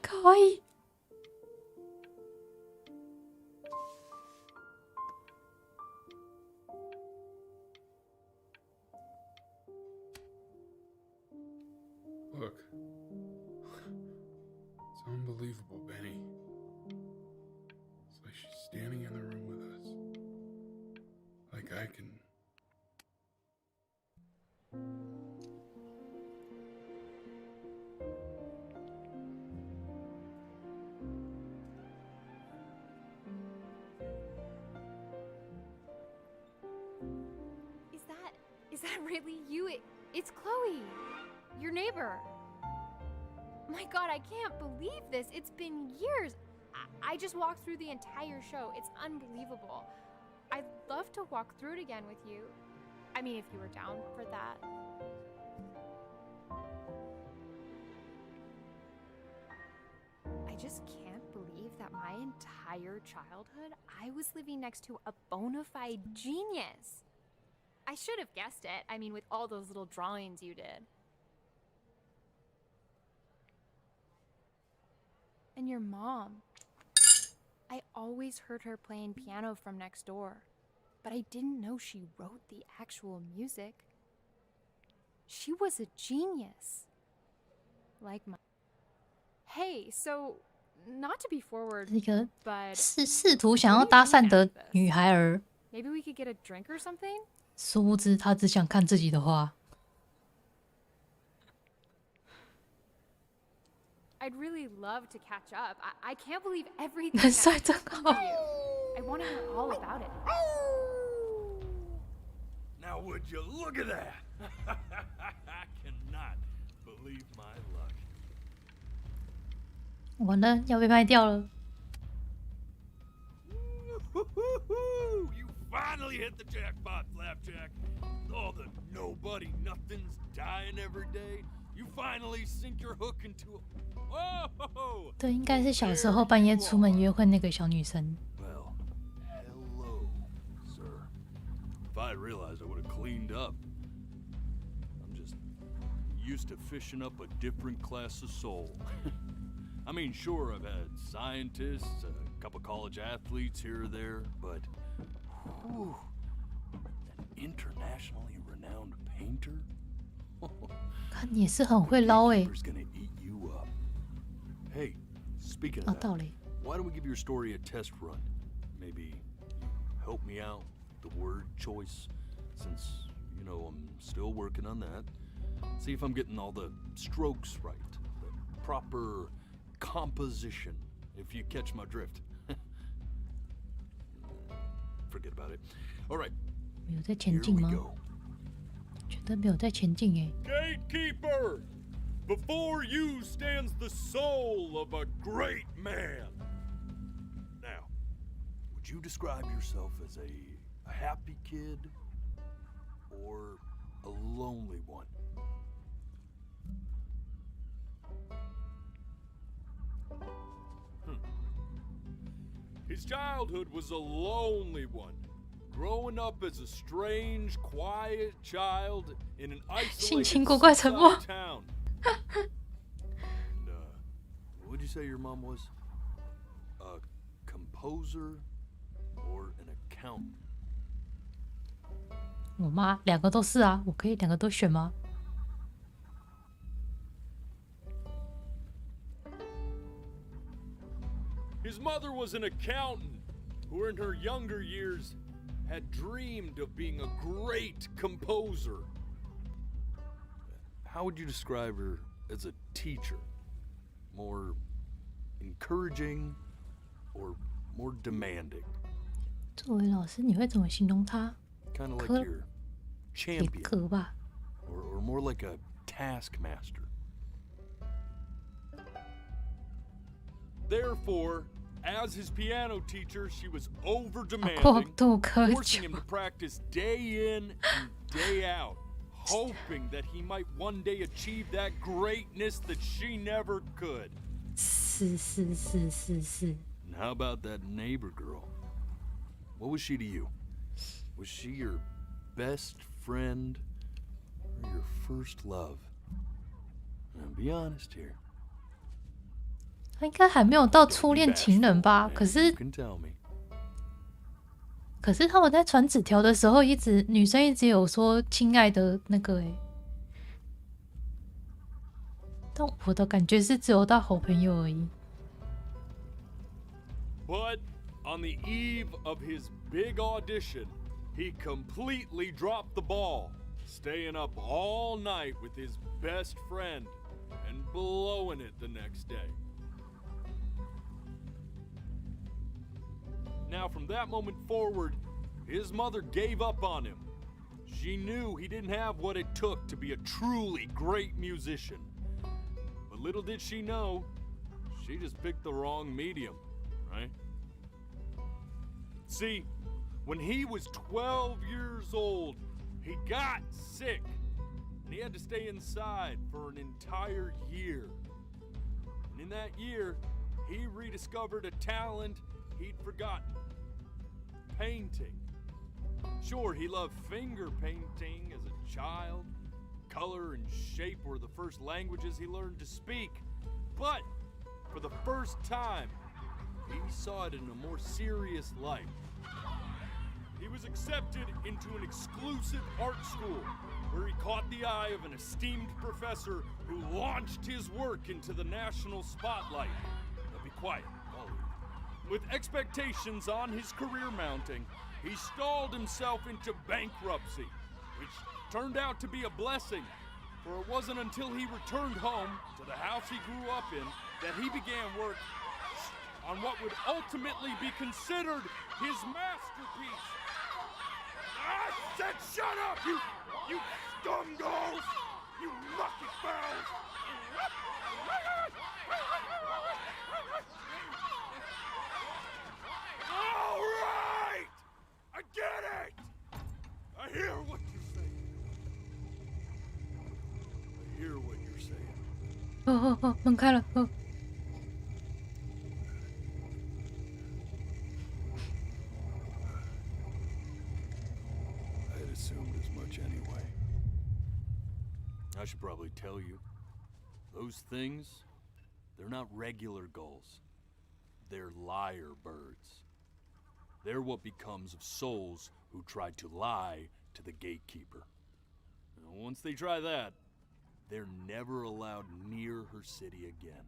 かわいい。 Look. It's unbelievable, Benny. It's like she's standing in the room with us. Like I can... Is that really you? It's Chloe, your neighbor. My God, I can't believe this. It's been years. I just walked through the entire show. It's unbelievable. I'd love to walk through it again with you. I mean, if you were down for that. I just can't believe that my entire childhood, I was living next to a bona fide genius. I should have guessed it. I mean, with all those little drawings you did. And your mom. I always heard her playing piano from next door, but I didn't know she wrote the actual music. She was a genius. Like my... Hey, so, not to be forward, 一个 but 试图想要搭讪的女孩儿， maybe we could get a drink or something? 殊不知她只想看自己的画。I'd really love to catch up. I can't believe everything. 人帅真好。 I want to hear all about it. Now would you look at that? I cannot believe my luck. 完了，要被卖掉了。 You finally hit the jackpot, Flapjack. All the nobody nothings dying every day. You finally sink your hook into a... Oh! 对，应该是小时候半夜出门约会那个小女生。 Well, hello, sir. If I had realized, I would have cleaned up. I'm just used to fishing up a different class of soul. I mean, sure, I've had scientists, a couple college athletes here or there, but whew, an internationally renowned painter? 看你也是很会捞欸。 Hey, speaking of that, why don't we give your story a test run? Maybe help me out with the word choice, since, you know, I'm still working on that. See if I'm getting all the strokes right, the proper composition, if you catch my drift. Forget about it. All right. 没有在前进吗？觉得没有在前进耶。 Gatekeeper! Before you stands the soul of a great man. Now, would you describe yourself as a happy kid or a lonely one? His childhood was a lonely one. Growing up as a strange, quiet child in an isolated seaside town. And, what did you say your mom was? A composer or an accountant? 我妈两个都是啊，我可以两个都选吗？ His mother was an accountant who in her younger years had dreamed of being a great composer. How would you describe her as a teacher? More encouraging or more demanding? 作为老师，你会怎么形容她？ Kind of like your champion. 铁壳吧。 Or more like a taskmaster. Therefore, as his piano teacher, she was over-demanding, forcing him to practice day in and day out, hoping that he might one day achieve that greatness that she never could. 是。 And how about that neighbor girl? What was she to you? Was she your best friend or your first love? Now, be honest here. 他应该还没有到初恋情人吧？可是他们在传纸条的时候，女生一直有说亲爱的那个但我的感觉是只有到好朋友而已。 But on the eve of his big audition, he completely dropped the ball, staying up all night with his best friend and blowing it the next day. Now, from that moment forward, his mother gave up on him. She knew he didn't have what it took to be a truly great musician. But But little did she know, she just picked the wrong medium, right? See, when he was 12 years old, he got sick, and he had to stay inside for an entire year. And in that year, he rediscovered a talent he'd forgotten. Painting. Sure, he loved finger painting as a child. Color and shape were the first languages he learned to speak. But for the first time, he saw it in a more serious light. He was accepted into an exclusive art school where he caught the eye of an esteemed professor who launched his work into the national spotlight. Now be quiet, all of you. With expectations on his career mounting, he stalled himself into bankruptcy, which turned out to be a blessing, for it wasn't until he returned home to the house he grew up in that he began work on what would ultimately be considered his masterpiece. I said shut up, you scumballs! You lucky fowls! All right! I get it! I hear what you're saying. I hear what you're saying. 门开了。I'd assumed as much anyway. I should probably tell you, those things, they're not regular gulls. They're lyre birds. They're what becomes of souls who tried to lie to the gatekeeper. And once they try that, they're never allowed near her city again.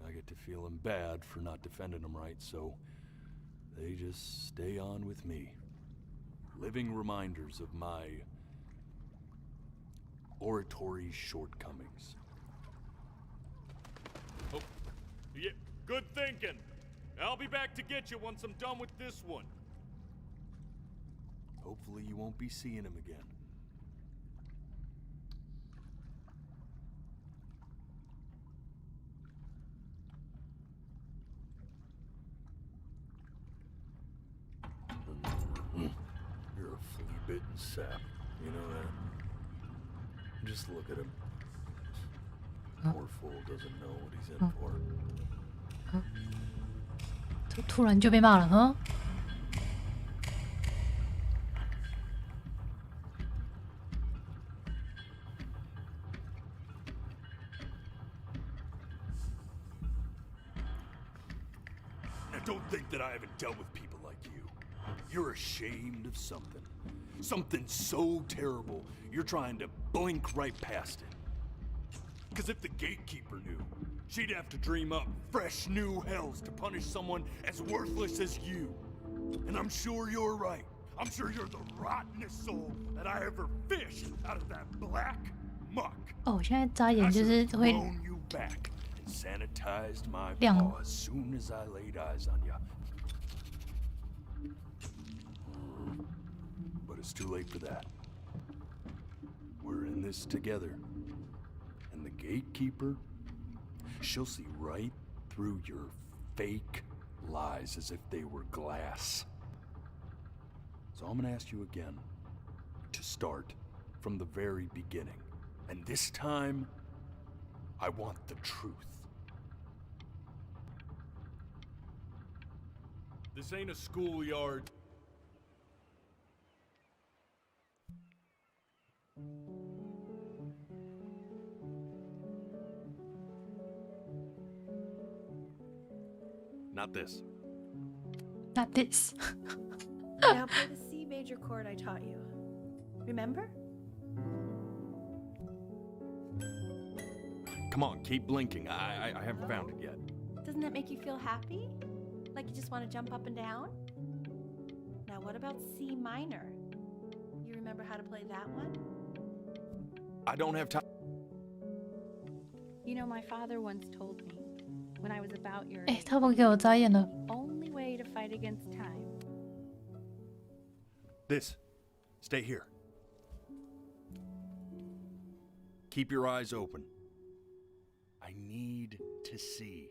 I get to feeling bad for not defending them right, so they just stay on with me. Living reminders of my oratory shortcomings. Oh, yeah, good thinking. I'll be back to get you once I'm done with this one. Hopefully you won't be seeing him again. You're a flea-bitten sap, you know that? Just look at him. Poor fool doesn't know what he's in for. 突然就被骂了，哈。Now don't think that I haven't dealt with people like you. You're ashamed of something. Something so terrible, you're trying to blink right past it. Because if the gatekeeper knew, she'd have to dream up fresh new hells to punish someone as worthless as you. And I'm sure you're right. I'm sure you're the rottenest soul that I ever fished out of that black muck. 哦，我现在眨眼就是会 Blown you back and sanitized my 亮。 paw as soon as I laid eyes on you. But it's too late for that. We're in this together. And the gatekeeper, she'll see right through your fake lies as if they were glass. So I'm gonna ask you again to start from the very beginning. And this time, I want the truth. This ain't a schoolyard. Not this. Not this. Now play the C major chord I taught you. Remember? Come on, keep blinking. I haven't found it yet. Doesn't that make you feel happy? Like you just want to jump up and down? Now what about C minor? You remember how to play that one? I don't have time. You know, my father once told me when I was about your 哎， age, 他不给我眨眼了。 the only way to fight against time. This. Stay here. Keep your eyes open. I need to see.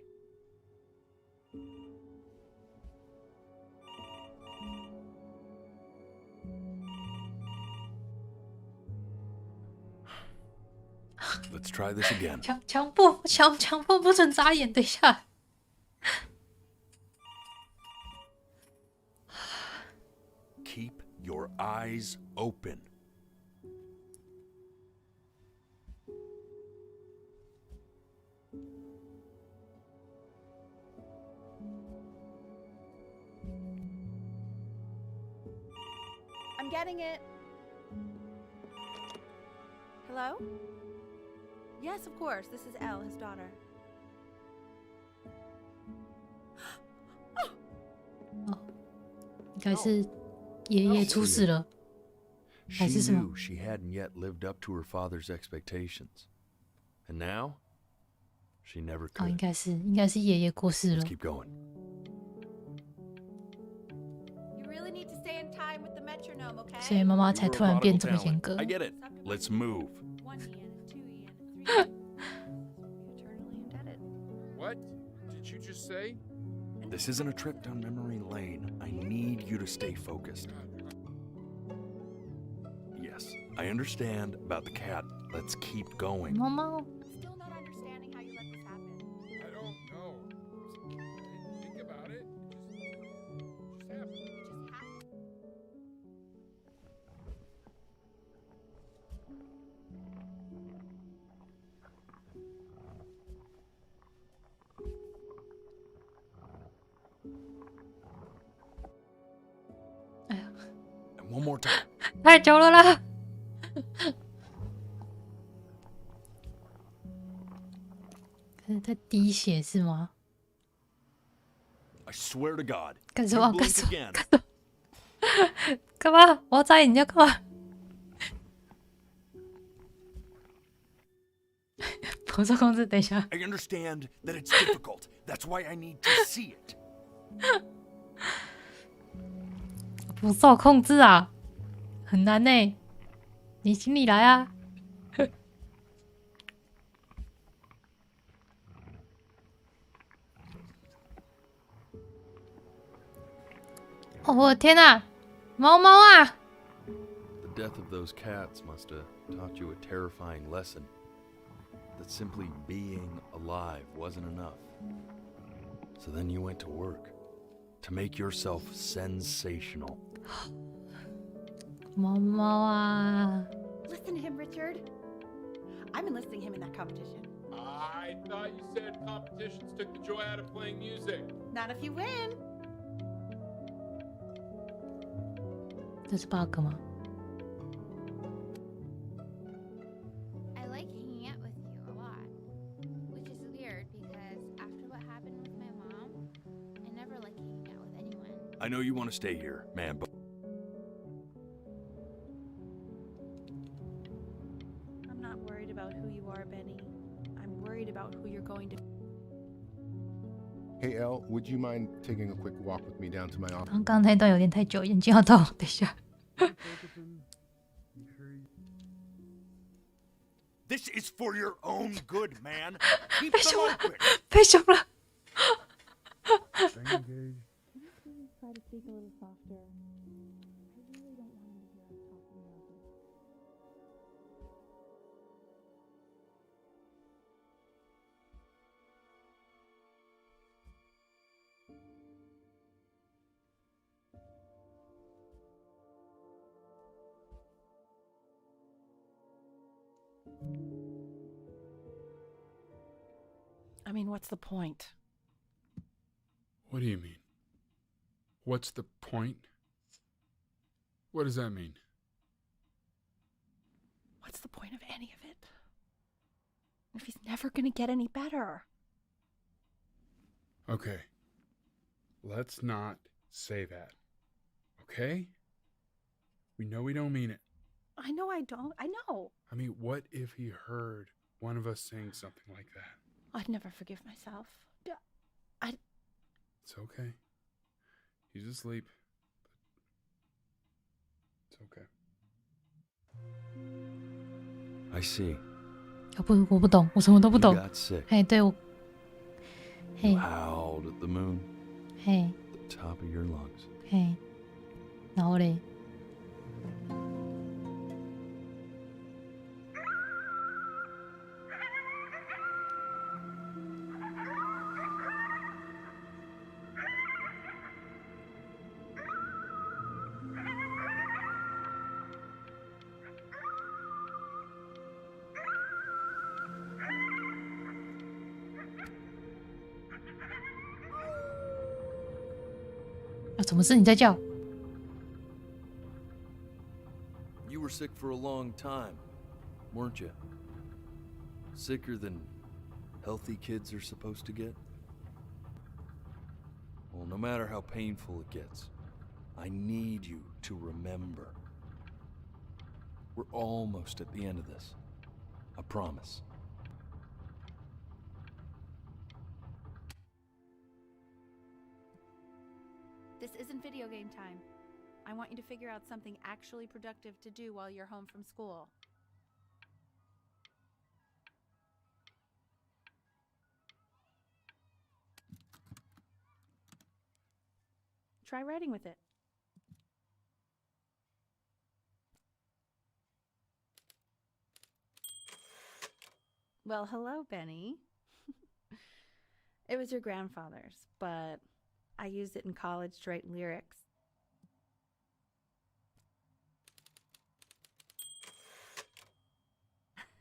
Let's try this again. 强迫不准眨眼，等一下。Keep your eyes open. I'm getting it. Hello? Yes, of course. This is Elle, his daughter. 应该是爷爷出事了，还 She 是什么？ knew she hadn't yet lived up to her father's expectations. And now, she never 哦，应 could. 该是爷爷过世了 Let's。keep going. You really need to stay in time with the metronome, okay? 所以妈妈才 You were 突 a 然变 prodigal 这么严 talent. 格。 I get it. Let's move. 1 yen, 2 yen, 3 yen. Eternally indebted. What did you just say? This isn't a trip down memory lane. I need you to stay focused. Yes, I understand about the cat. Let's keep going. 猫猫， Still not understanding how you let this happen. I don't know. Think about it. Just happened. It just happened. 哎呀， And one more time. 太久了啦！可是在滴血是吗？ I swear to God. 干 You 什么？干 blink 什么？ again. 干嘛？我要眨眼，你要干嘛？不受控制，等一下。 I understand that it's difficult. That's why I need to see it. 不受控制啊，很难呢。你请你来啊！哦，我的天哪，猫猫啊！ The death of those cats must have taught you a terrifying lesson. That simply being alive wasn't enough. So then you went to work to make yourself sensational. 猫猫啊！ Listen to him, Richard. I'm enlisting him in that competition. I thought you said competitions took the joy out of playing music. Not if you win. 这是 bug 吗？ I like hanging out with you a lot, which is weird because after what happened with my mom, I never like hanging out with anyone. I know you want to stay here, man, but I'm not worried about who you are, Benny. I'm worried about who you're going to. Hey, Elle, would you mind taking a quick walk with me down to my office? 刚刚那段有点太久，眼睛要痛。等一下， this is for your own good, man. Keep 被 them 凶了 open.，被凶了。 Try to speak a little softer. I really don't want him to hear us talking about this. I mean, what's the point? What do you mean? What's the point? What does that mean? What's the point of any of it? If he's never gonna get any better. Okay. Let's not say that. Okay? We know we don't mean it. I know I don't. I know. I mean, what if he heard one of us saying something like that? I'd never forgive myself. It's okay. He's asleep. But it's okay. I see. 我不懂，我什么都不懂。 You got sick. 嘿，对我， 嘿 You howled at the moon. 嘿 At the top of your lungs. 嘿，然后嘞，啊，什么事你在叫？ You were sick for a long time, weren't you? Sicker than healthy kids are supposed to get? Well, no matter how painful it gets, I need you to remember. We're almost at the end of this. I promise. This isn't video game time. I want you to figure out something actually productive to do while you're home from school. Try writing with it. Well, hello, Benny. It was your grandfather's, but I used it in college to write lyrics.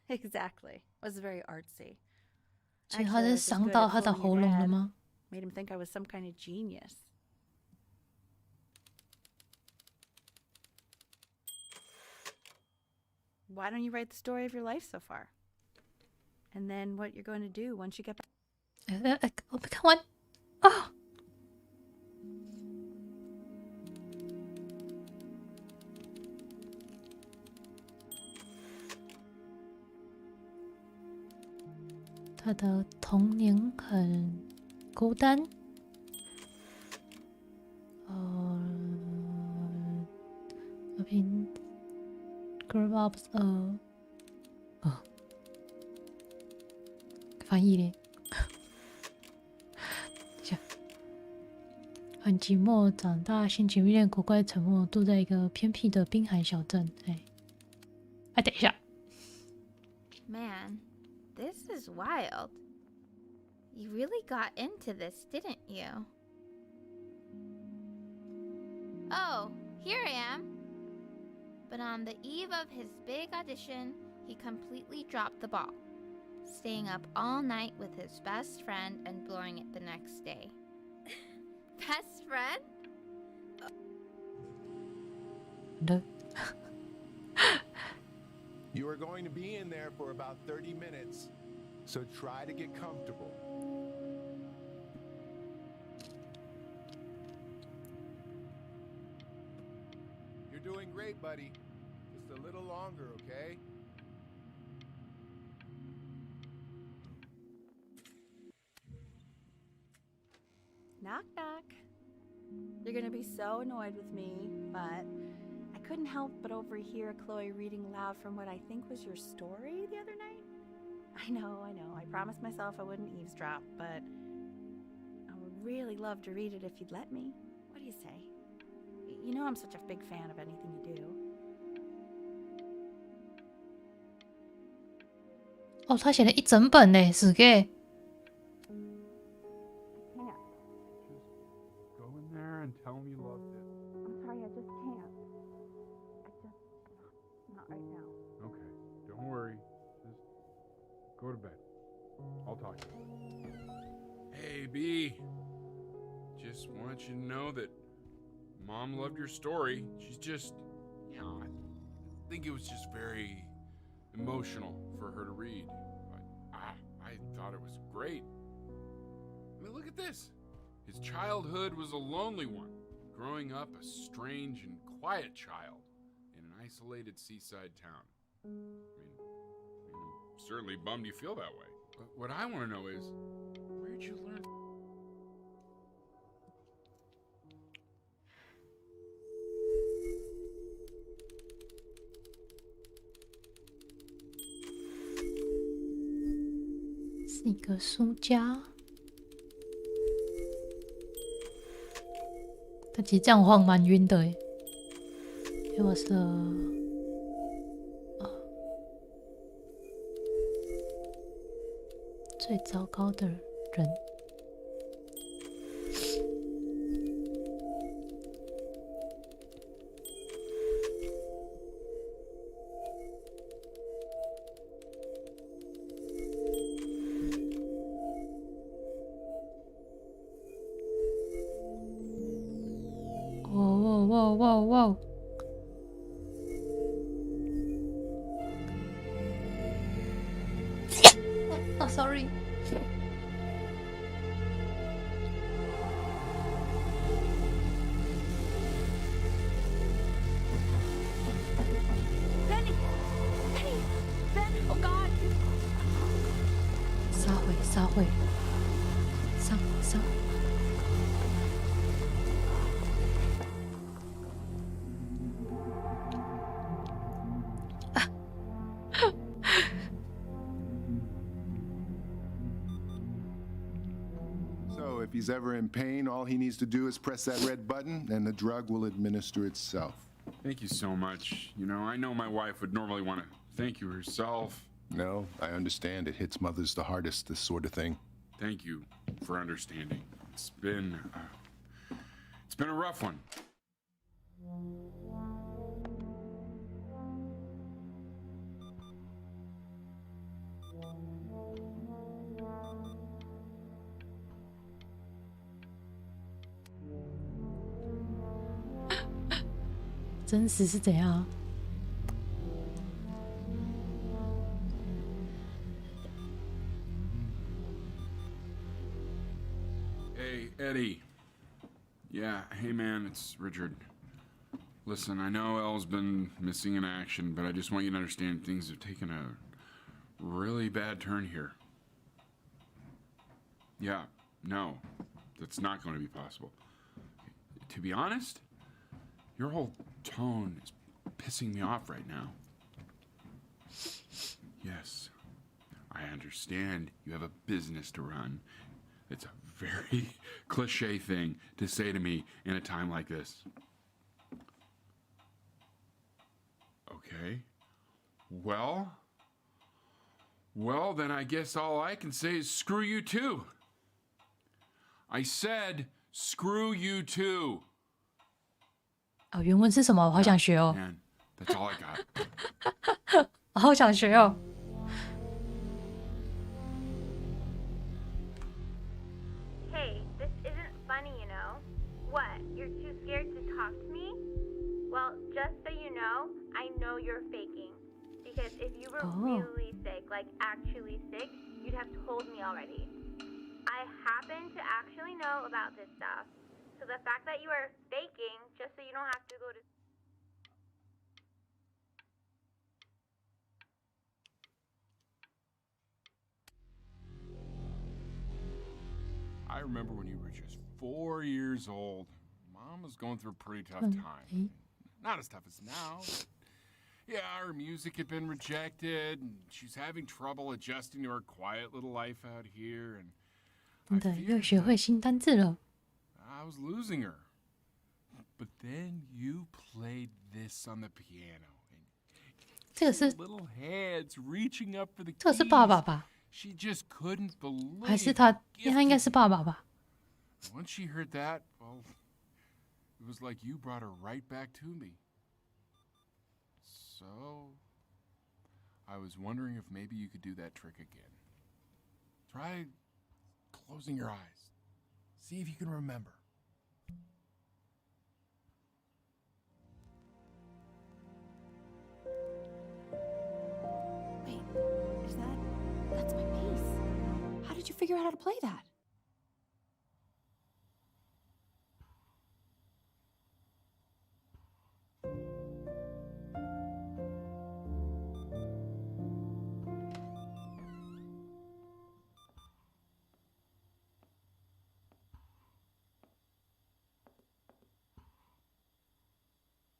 Exactly. It was very artsy. 所以他是伤到他的喉咙了吗？ Made him think I was some kind of genius. Why don't you write the story of your life so far? And then what you're going to do once you get back? 我没看完啊！他的童年很孤单。Grow up 翻译嘞。很寂寞，长大，心情依恋，古怪沉默，住在一个偏僻的滨海小镇。哎，等一下。Man, this is wild. You really got into this, didn't you? Oh, here I am. But on the eve of his big audition, he completely dropped the ball, staying up all night with his best friend and blowing it the next day. Best friend? No. You are going to be in there for about 30 minutes, so try to get comfortable. You're doing great, buddy. Just a little longer, okay? Knock, knock. You're gonna be so annoyed with me, but I couldn't help but overhear Chloe reading aloud from what I think was your story the other night. I know. I promised myself I wouldn't eavesdrop, but I would really love to read it if you'd let me. What do you say? You know I'm such a big fan of anything you do. 哦，他写了一整本呢，是个。Go in there and tell me you loved it. I'm sorry, I just can't. Not right now. Okay, don't worry. Just go to bed. I'll talk to you. Hey, B. Just want you to know that Mom loved your story. She's just, I think it was just very emotional for her to read. But I thought it was great. I mean, look at this. His childhood was a lonely one, growing up a strange and quiet child in an isolated seaside town. I mean, I'm certainly bummed you feel that way. But what I want to know is, where'd you learn? 是一个书架。它其实这样晃蛮晕的诶。It was a 最糟糕的人。哇！ Oh, sorry. Benny! Benny! Ben! Oh God! 撒回，撒回，撒撒。So if he's ever in pain, all he needs to do is press that red button and the drug will administer itself. Thank you so much. You know, I know my wife would normally want to thank you herself. No, I understand. It hits mothers the hardest, this sort of thing. Thank you for understanding. It's been a rough one. "真实是怎样？ Hey, Eddie. Yeah, hey man, it's Richard. Listen, I know Elle's been missing in action, but I just want you to understand things have taken a really bad turn here. Yeah, no, that's not going to be possible. To be honest, your whole tone is pissing me off right now. Yes, I understand you have a business to run. It's a very cliche thing to say to me in a time like this. Okay. Well, then I guess all I can say is screw you too. I said screw you too. 哦，原文是什么？我好想学哦。 Man, that's all I got. 我好想学哦。 Hey, this isn't funny, you know. What? You're too scared to talk to me? Well, just so you know, I know you're faking. Because if you were really sick, like actually sick, you'd have told me already. I happen to actually know about this stuff. So the fact that you are faking, just so you don't have to go to... I remember when you were just 4 years old. Mom was going through a pretty tough time. Not as tough as now. But yeah, her music had been rejected, and she's having trouble adjusting to her quiet little life out here. And 对，又学会新单字了。 I was losing her. But then you played this on the piano. 这个是 little hands reaching up for the 这个是爸爸吧？ She just couldn't believe. 还是他？他应该是爸爸吧？ Once she heard that, well, it was like you brought her right back to me. So, I was wondering if maybe you could do that trick again. Try closing your eyes. See if you can remember. Wait, that's my bass. How did you figure out how to play that?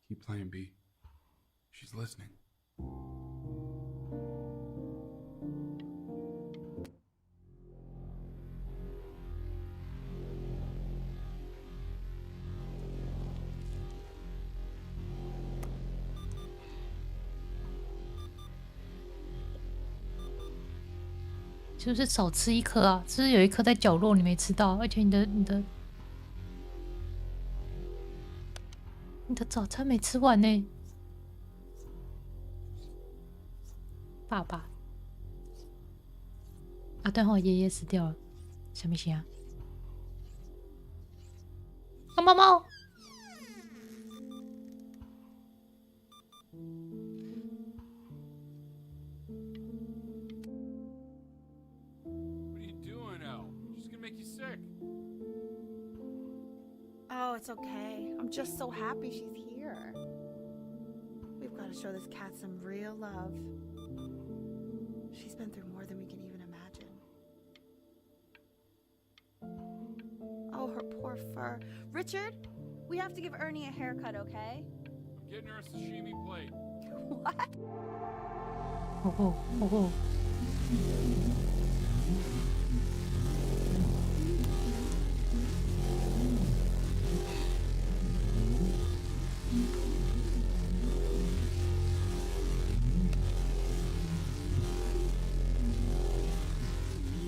Keep playing, B. She's listening. 就是少吃一颗啊，是不是有一颗在角落你没吃到？而且你的早餐没吃完呢，爸爸。啊，对哦，爷爷死掉了，什么事啊？啊，猫猫。Oh, it's okay. I'm just so happy she's here. We've got to show this cat some real love. She's been through more than we can even imagine. Oh, her poor fur. Richard, we have to give Ernie a haircut, okay? I'm getting her a sashimi plate. What? Oh, oh, oh.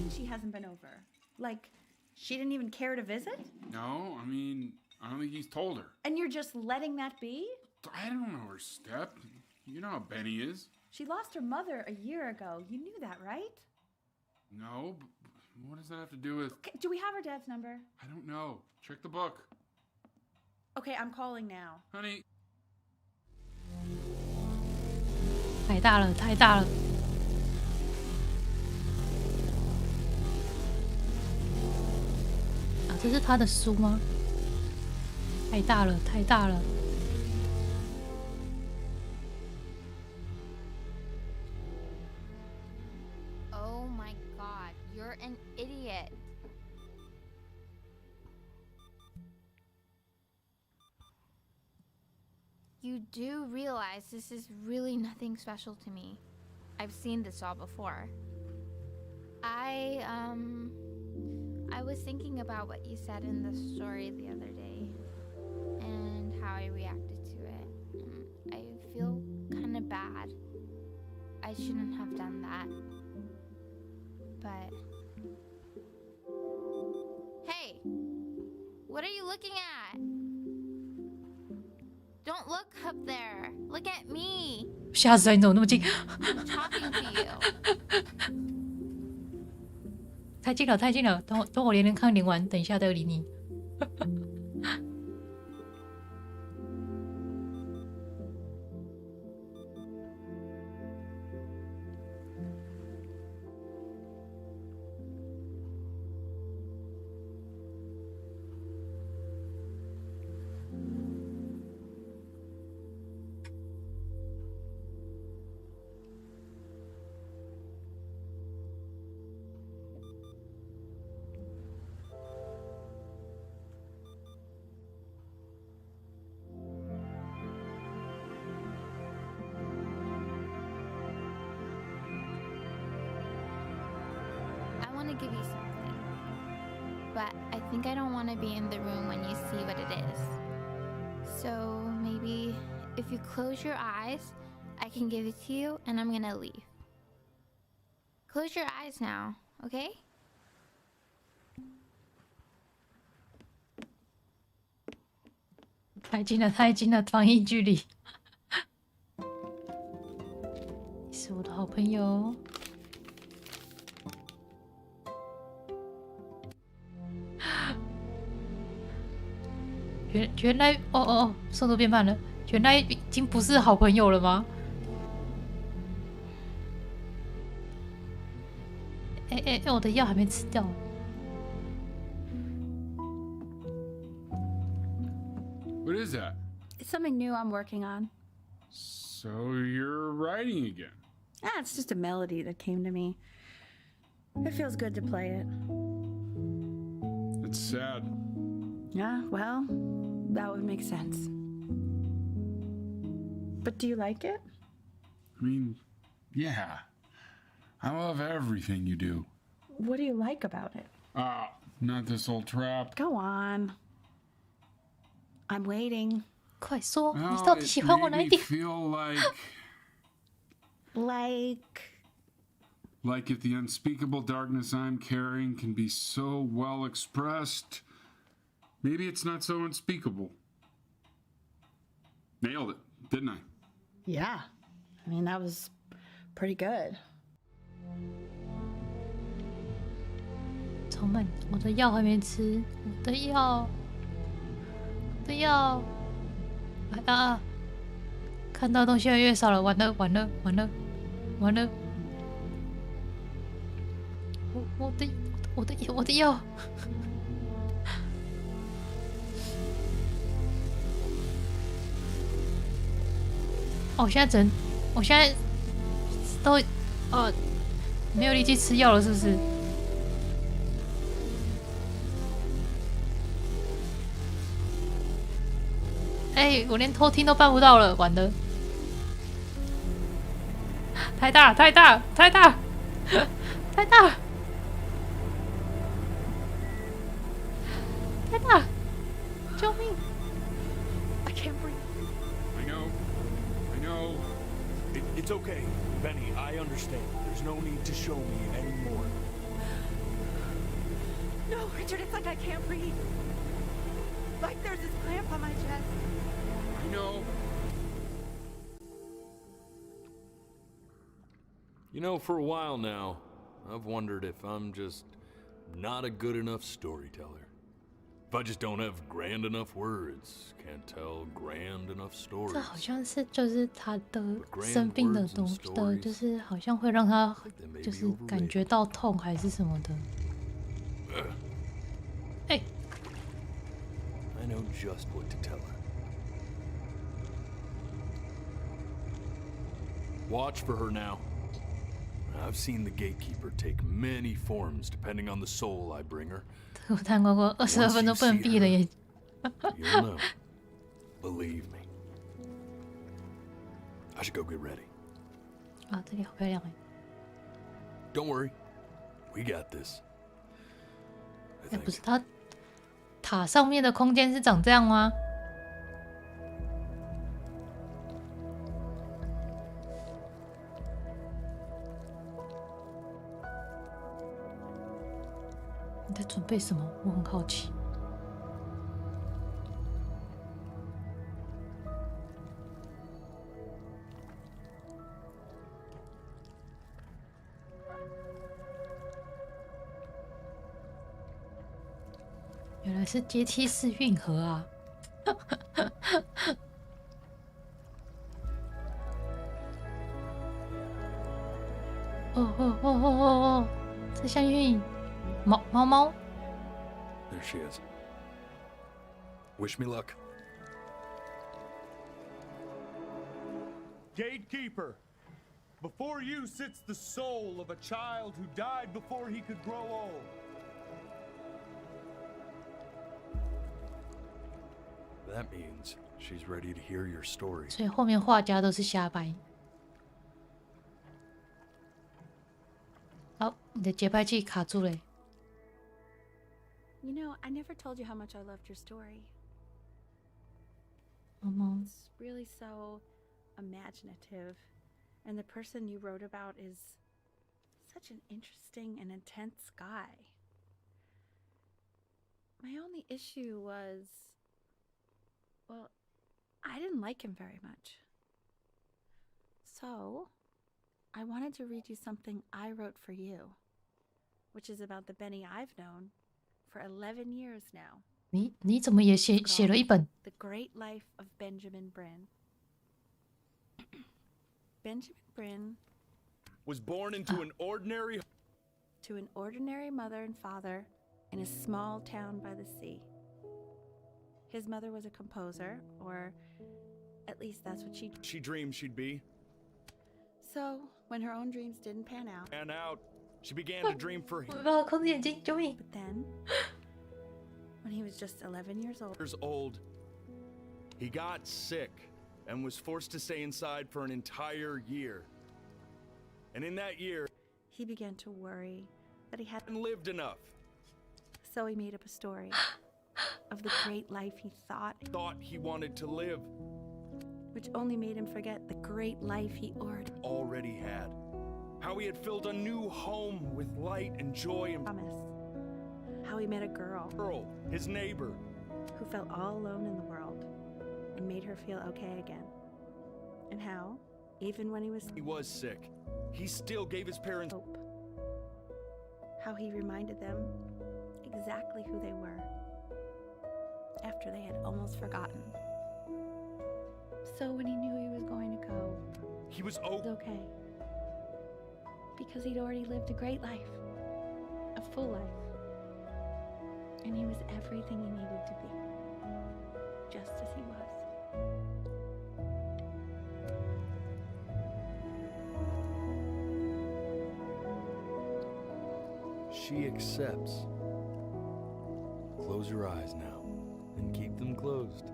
She hasn't been over. Like, she didn't even care to visit? No, I mean, I don't think he's told her. And you're just letting that be? I don't know her step. You know how Benny is. She lost her mother a year ago. You knew that, right? No, but what does that have to do with... Okay, do we have her dad's number? I don't know. Check the book. Okay, I'm calling now. Honey. 太大了，太大了。啊，这是他的书吗？太大了，太大了。Oh my god, you're an idiot. You do realize this is really nothing special to me. I've seen this all before. I was thinking about what you said in the story the other day and how I reacted to it. I feel kind of bad. I shouldn't have done that. But hey, what are you looking at? Don't look up there. Look at me. 吓死你怎么那么近？ I'm talking to you. 太近了，太近了！等我连看连完，等一下再理你。I want to give you something, but I think I don't want to be in the room when you see what it is. So maybe if you close your eyes, I can give it to you and I'm gonna leave. Close your eyes now, okay? 太近了，太近了，防疫距离。你是我的好朋友。原来哦，速度变慢了。原来已经不是好朋友了吗？哎，我的药还没吃掉。What is that? It's something new I'm working on. So you're writing again? Ah, it's just a melody that came to me. It feels good to play it. It's sad. Yeah, well, that would make sense. But do you like it? I mean, yeah. I love everything you do. What do you like about it? Not this old trap. Go on. I'm waiting. 快说，你到底喜欢我哪一点？ Feel like Like if the unspeakable darkness I'm carrying can be so well expressed, maybe it's not so unspeakable. Nailed it, didn't I? Yeah. I mean, that was pretty good. 超慢，我的药还没吃，我的药，我的药，啊！看到东西越来越少了，完了完了完了完了！我的药！哦，我现在都没有力气吃药了，是不是？哎，我连偷听都办不到了，完了！太大，太大，太大，太大，太大！救命 I can't breathe. I know. It's okay, Benny. I understand. There's no need to show me anymore. No, Richard, it's like I can't breathe. Like there's this clamp on my chest. I know. You know, for a while now, I've wondered if I'm just not a good enough storyteller. If I just don't have grand enough words, can't tell grand enough stories. 这好像是就是他的生病的东的，就是好像会让他就是感觉到痛还是什么的。哎。I know just what to tell her. Watch for her now. I've seen the gatekeeper take many forms depending on the soul I bring her. 我谈过22分钟不能闭了耶。You'll know. Believe me. I should go get ready. 啊，这里好漂亮哎。Don't worry. We got this. 哎，不是它塔上面的空间是长这样吗？你在准备什么？我很好奇。原来是阶梯式运河啊！哦，这像运猫。There she is. Wish me luck. Gatekeeper, before you sits the soul of a child who died before he could grow old. That means she's ready to hear your story. 所以后面画家都是瞎掰。好，你的节拍器卡住了。You know, I never told you how much I loved your story. It's really so imaginative, and the person you wrote about is such an interesting and intense guy. My only issue was, well, I didn't like him very much. So, I wanted to read you something I wrote for you, which is about the Benny I've known for 11 years now. 你怎么也写了一本 The Great Life of Benjamin Bryn. Benjamin Bryn was born into an ordinary mother and father in a small town by the sea. His mother was a composer, or at least that's what she dreamed she'd be. So, when her own dreams didn't pan out, she began to dream for him. But then, when he was just 11 years old, he got sick and was forced to stay inside for an entire year. And in that year, he began to worry that he hadn't lived enough. So he made up a story of the great life he thought he wanted to live, which only made him forget the great life he already had. How he had filled a new home with light and joy and promise. How he met a girl, his neighbor, who felt all alone in the world and made her feel okay again. And how, even when he was sick, he still gave his parents hope. How he reminded them exactly who they were after they had almost forgotten. So when he knew he was going to go, he was okay. Because he'd already lived a great life, a full life. And he was everything he needed to be, just as he was. She accepts. Close your eyes now, and keep them closed.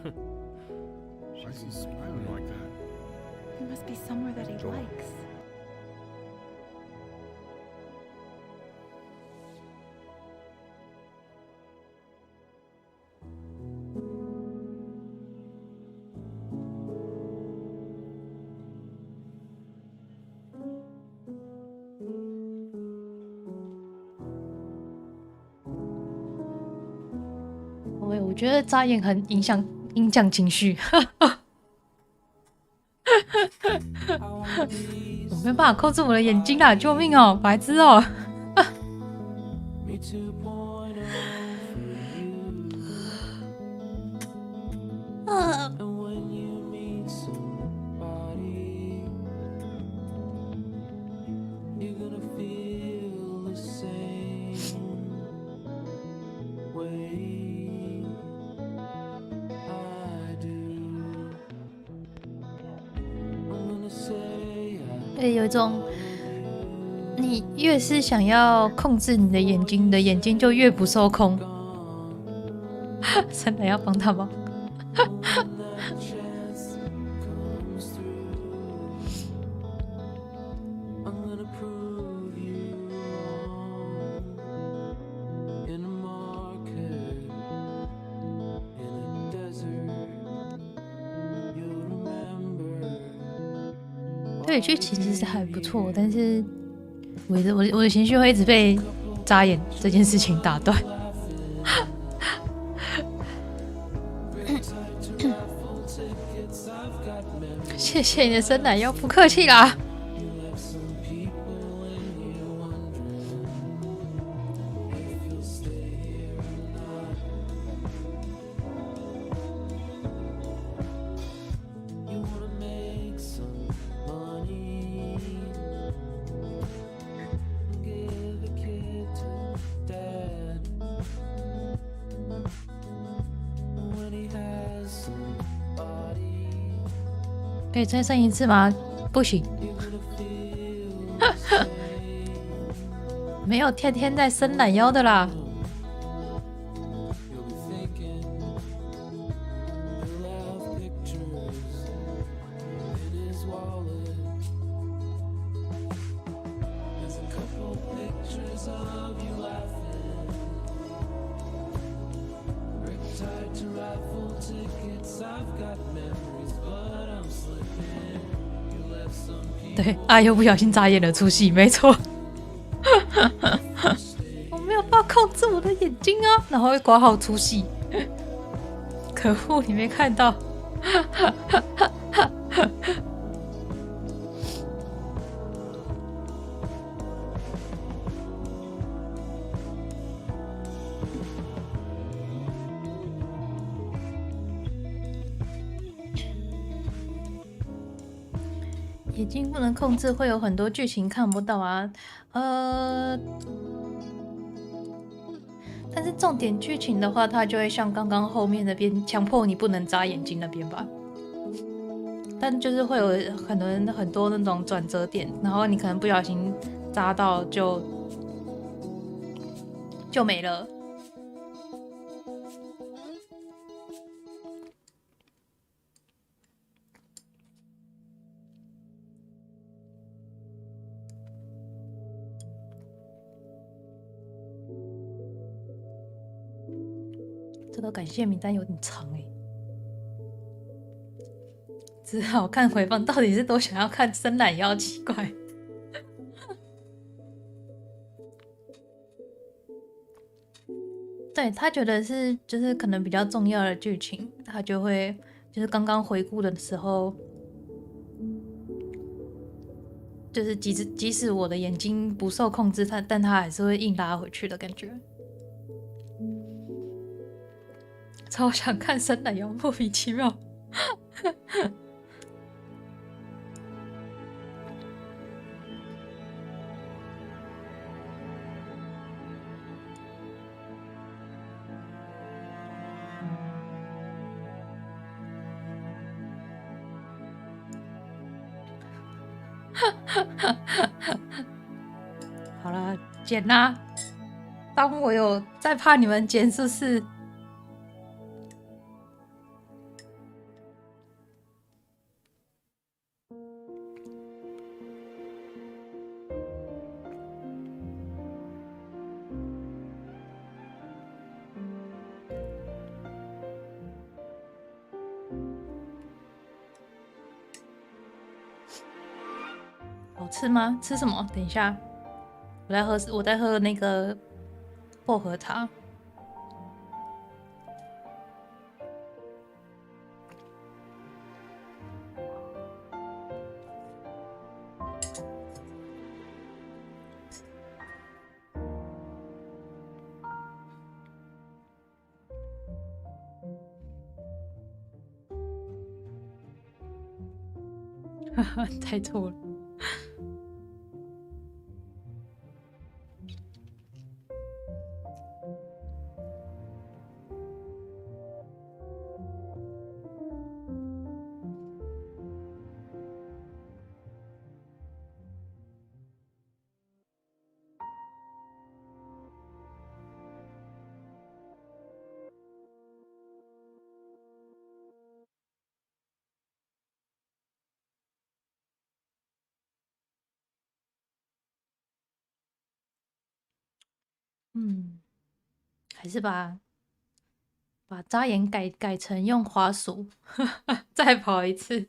Why is he smiling like that? There must be somewhere that he likes.我觉得眨眼很影响情绪。我没办法控制我的眼睛啦，救命哦，白痴哦！有一种，你越是想要控制你的眼睛，你的眼睛就越不受控。真的要帮他吗？对，剧情其实还不错，但是我的情绪会一直被眨眼这件事情打断。谢谢你的生奶油，不客气啦。可以再生一次吗？不行，没有天天在伸懒腰的啦。对，啊，又不小心眨眼了，出戏，没错。我没有办法控制我的眼睛啊，然后会挂号出戏。可恶，你没看到。眼睛不能控制，会有很多剧情看不到啊。但是重点剧情的话，它就会像刚刚后面那边强迫你不能眨眼睛那边吧。但就是会有很多那种转折点，然后你可能不小心眨到就没了。这个感谢名单有点长欸，只好看回放，到底是多想要看伸懒腰，奇怪。对他觉得是就是可能比较重要的剧情，他就会就是刚刚回顾的时候，就是即使我的眼睛不受控制，但他还是会硬拉回去的感觉。超想看生奶油，莫名其妙。好了，剪啦！当我有在怕你们剪，是不是？好吃吗？吃什么？等一下，我在喝那个薄荷茶。哈哈，猜错了。还是把扎眼改成用滑鼠，再跑一次。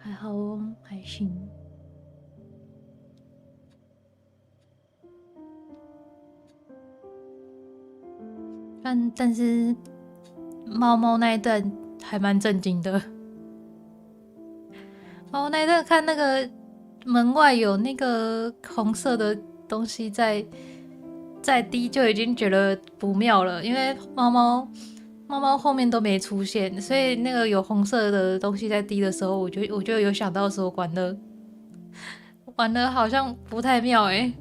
还好哦，还行。但是猫那一段还蛮震惊的。猫那一段看那个门外有那个红色的东西在滴，就已经觉得不妙了，因为猫猫后面都没出现，所以那个有红色的东西在滴的时候，我就有想到说完了好像不太妙欸。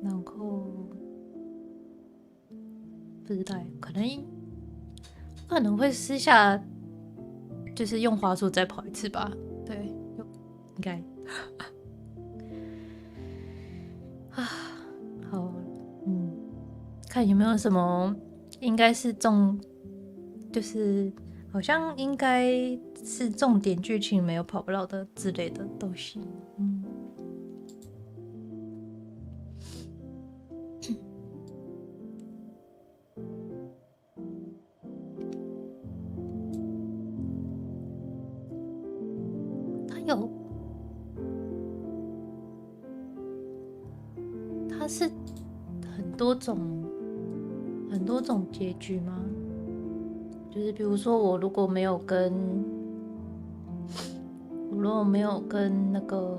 然后不知道，可能会私下就是用滑鼠再跑一次吧。对，应该。啊，好，看有没有什么应该是就是好像应该是重点剧情没有跑不了的之类的东西。它是很多种结局吗？就是比如说我如果没有跟那个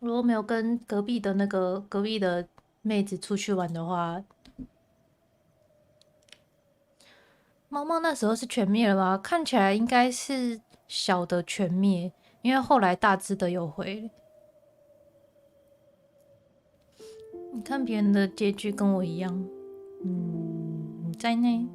如果没有跟隔壁的妹子出去玩的话，猫猫那时候是全灭了吗？看起来应该是小的全灭，因为后来大只的有回。你看别人的结局跟我一样，你在内。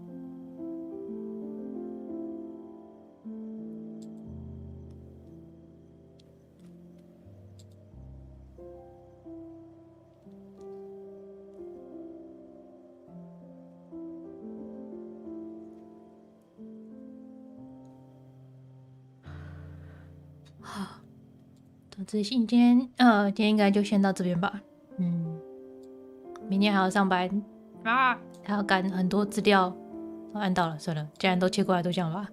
这信今天应该就先到这边吧。明天还要上班啊，还要赶很多资料。按到了，算了，既然都切过来都这样吧。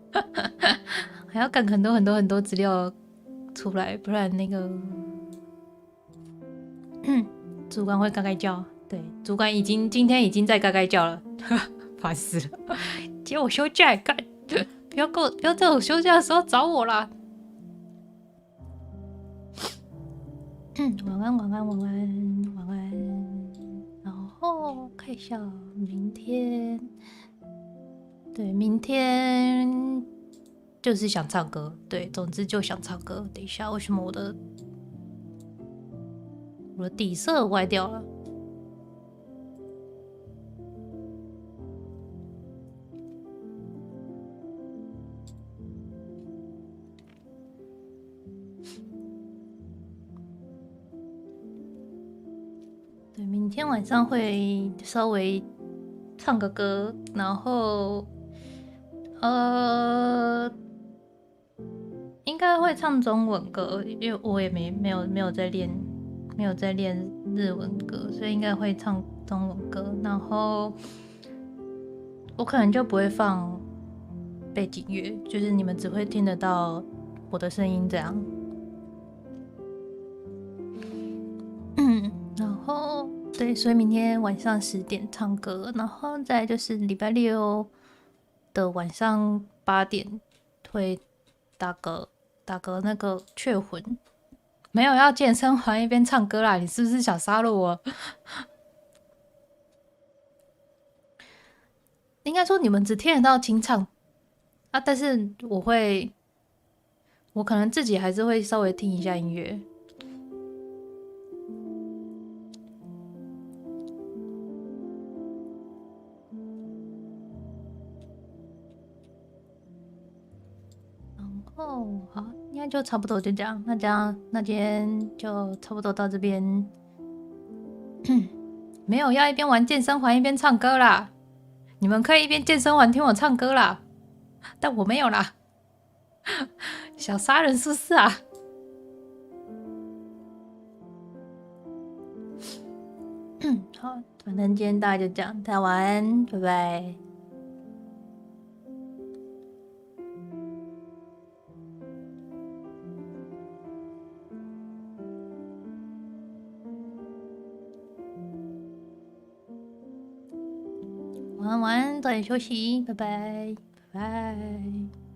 还要赶很多资料出来，不然那个主管会嘎嘎叫。对，主管今天已经在嘎嘎叫了，烦死了！接我休假干，不要在我休假的时候找我啦。晚安。然后看一下明天，对，明天就是想唱歌，对，总之就想唱歌。等一下，为什么我的底色歪掉了？对，明天晚上会稍微唱个歌，然后应该会唱中文歌，因为我也没有在练日文歌，所以应该会唱中文歌。然后我可能就不会放背景乐，就是你们只会听得到我的声音这样。然后对，所以明天晚上10点唱歌，然后再就是礼拜六的晚上8点会打个那个雀魂，没有要健身环一边唱歌啦，你是不是想杀了我？应该说你们只听得到清唱啊，但是我可能自己还是会稍微听一下音乐。好，应该就差不多就这样。那今天就差不多到这边。没有要一边玩健身环一边唱歌啦，你们可以一边健身环听我唱歌啦，但我没有啦。想杀人是不是啊？好，反正今天大家就这样，大家晚安，拜拜。晚安，早点休息，拜拜，拜拜。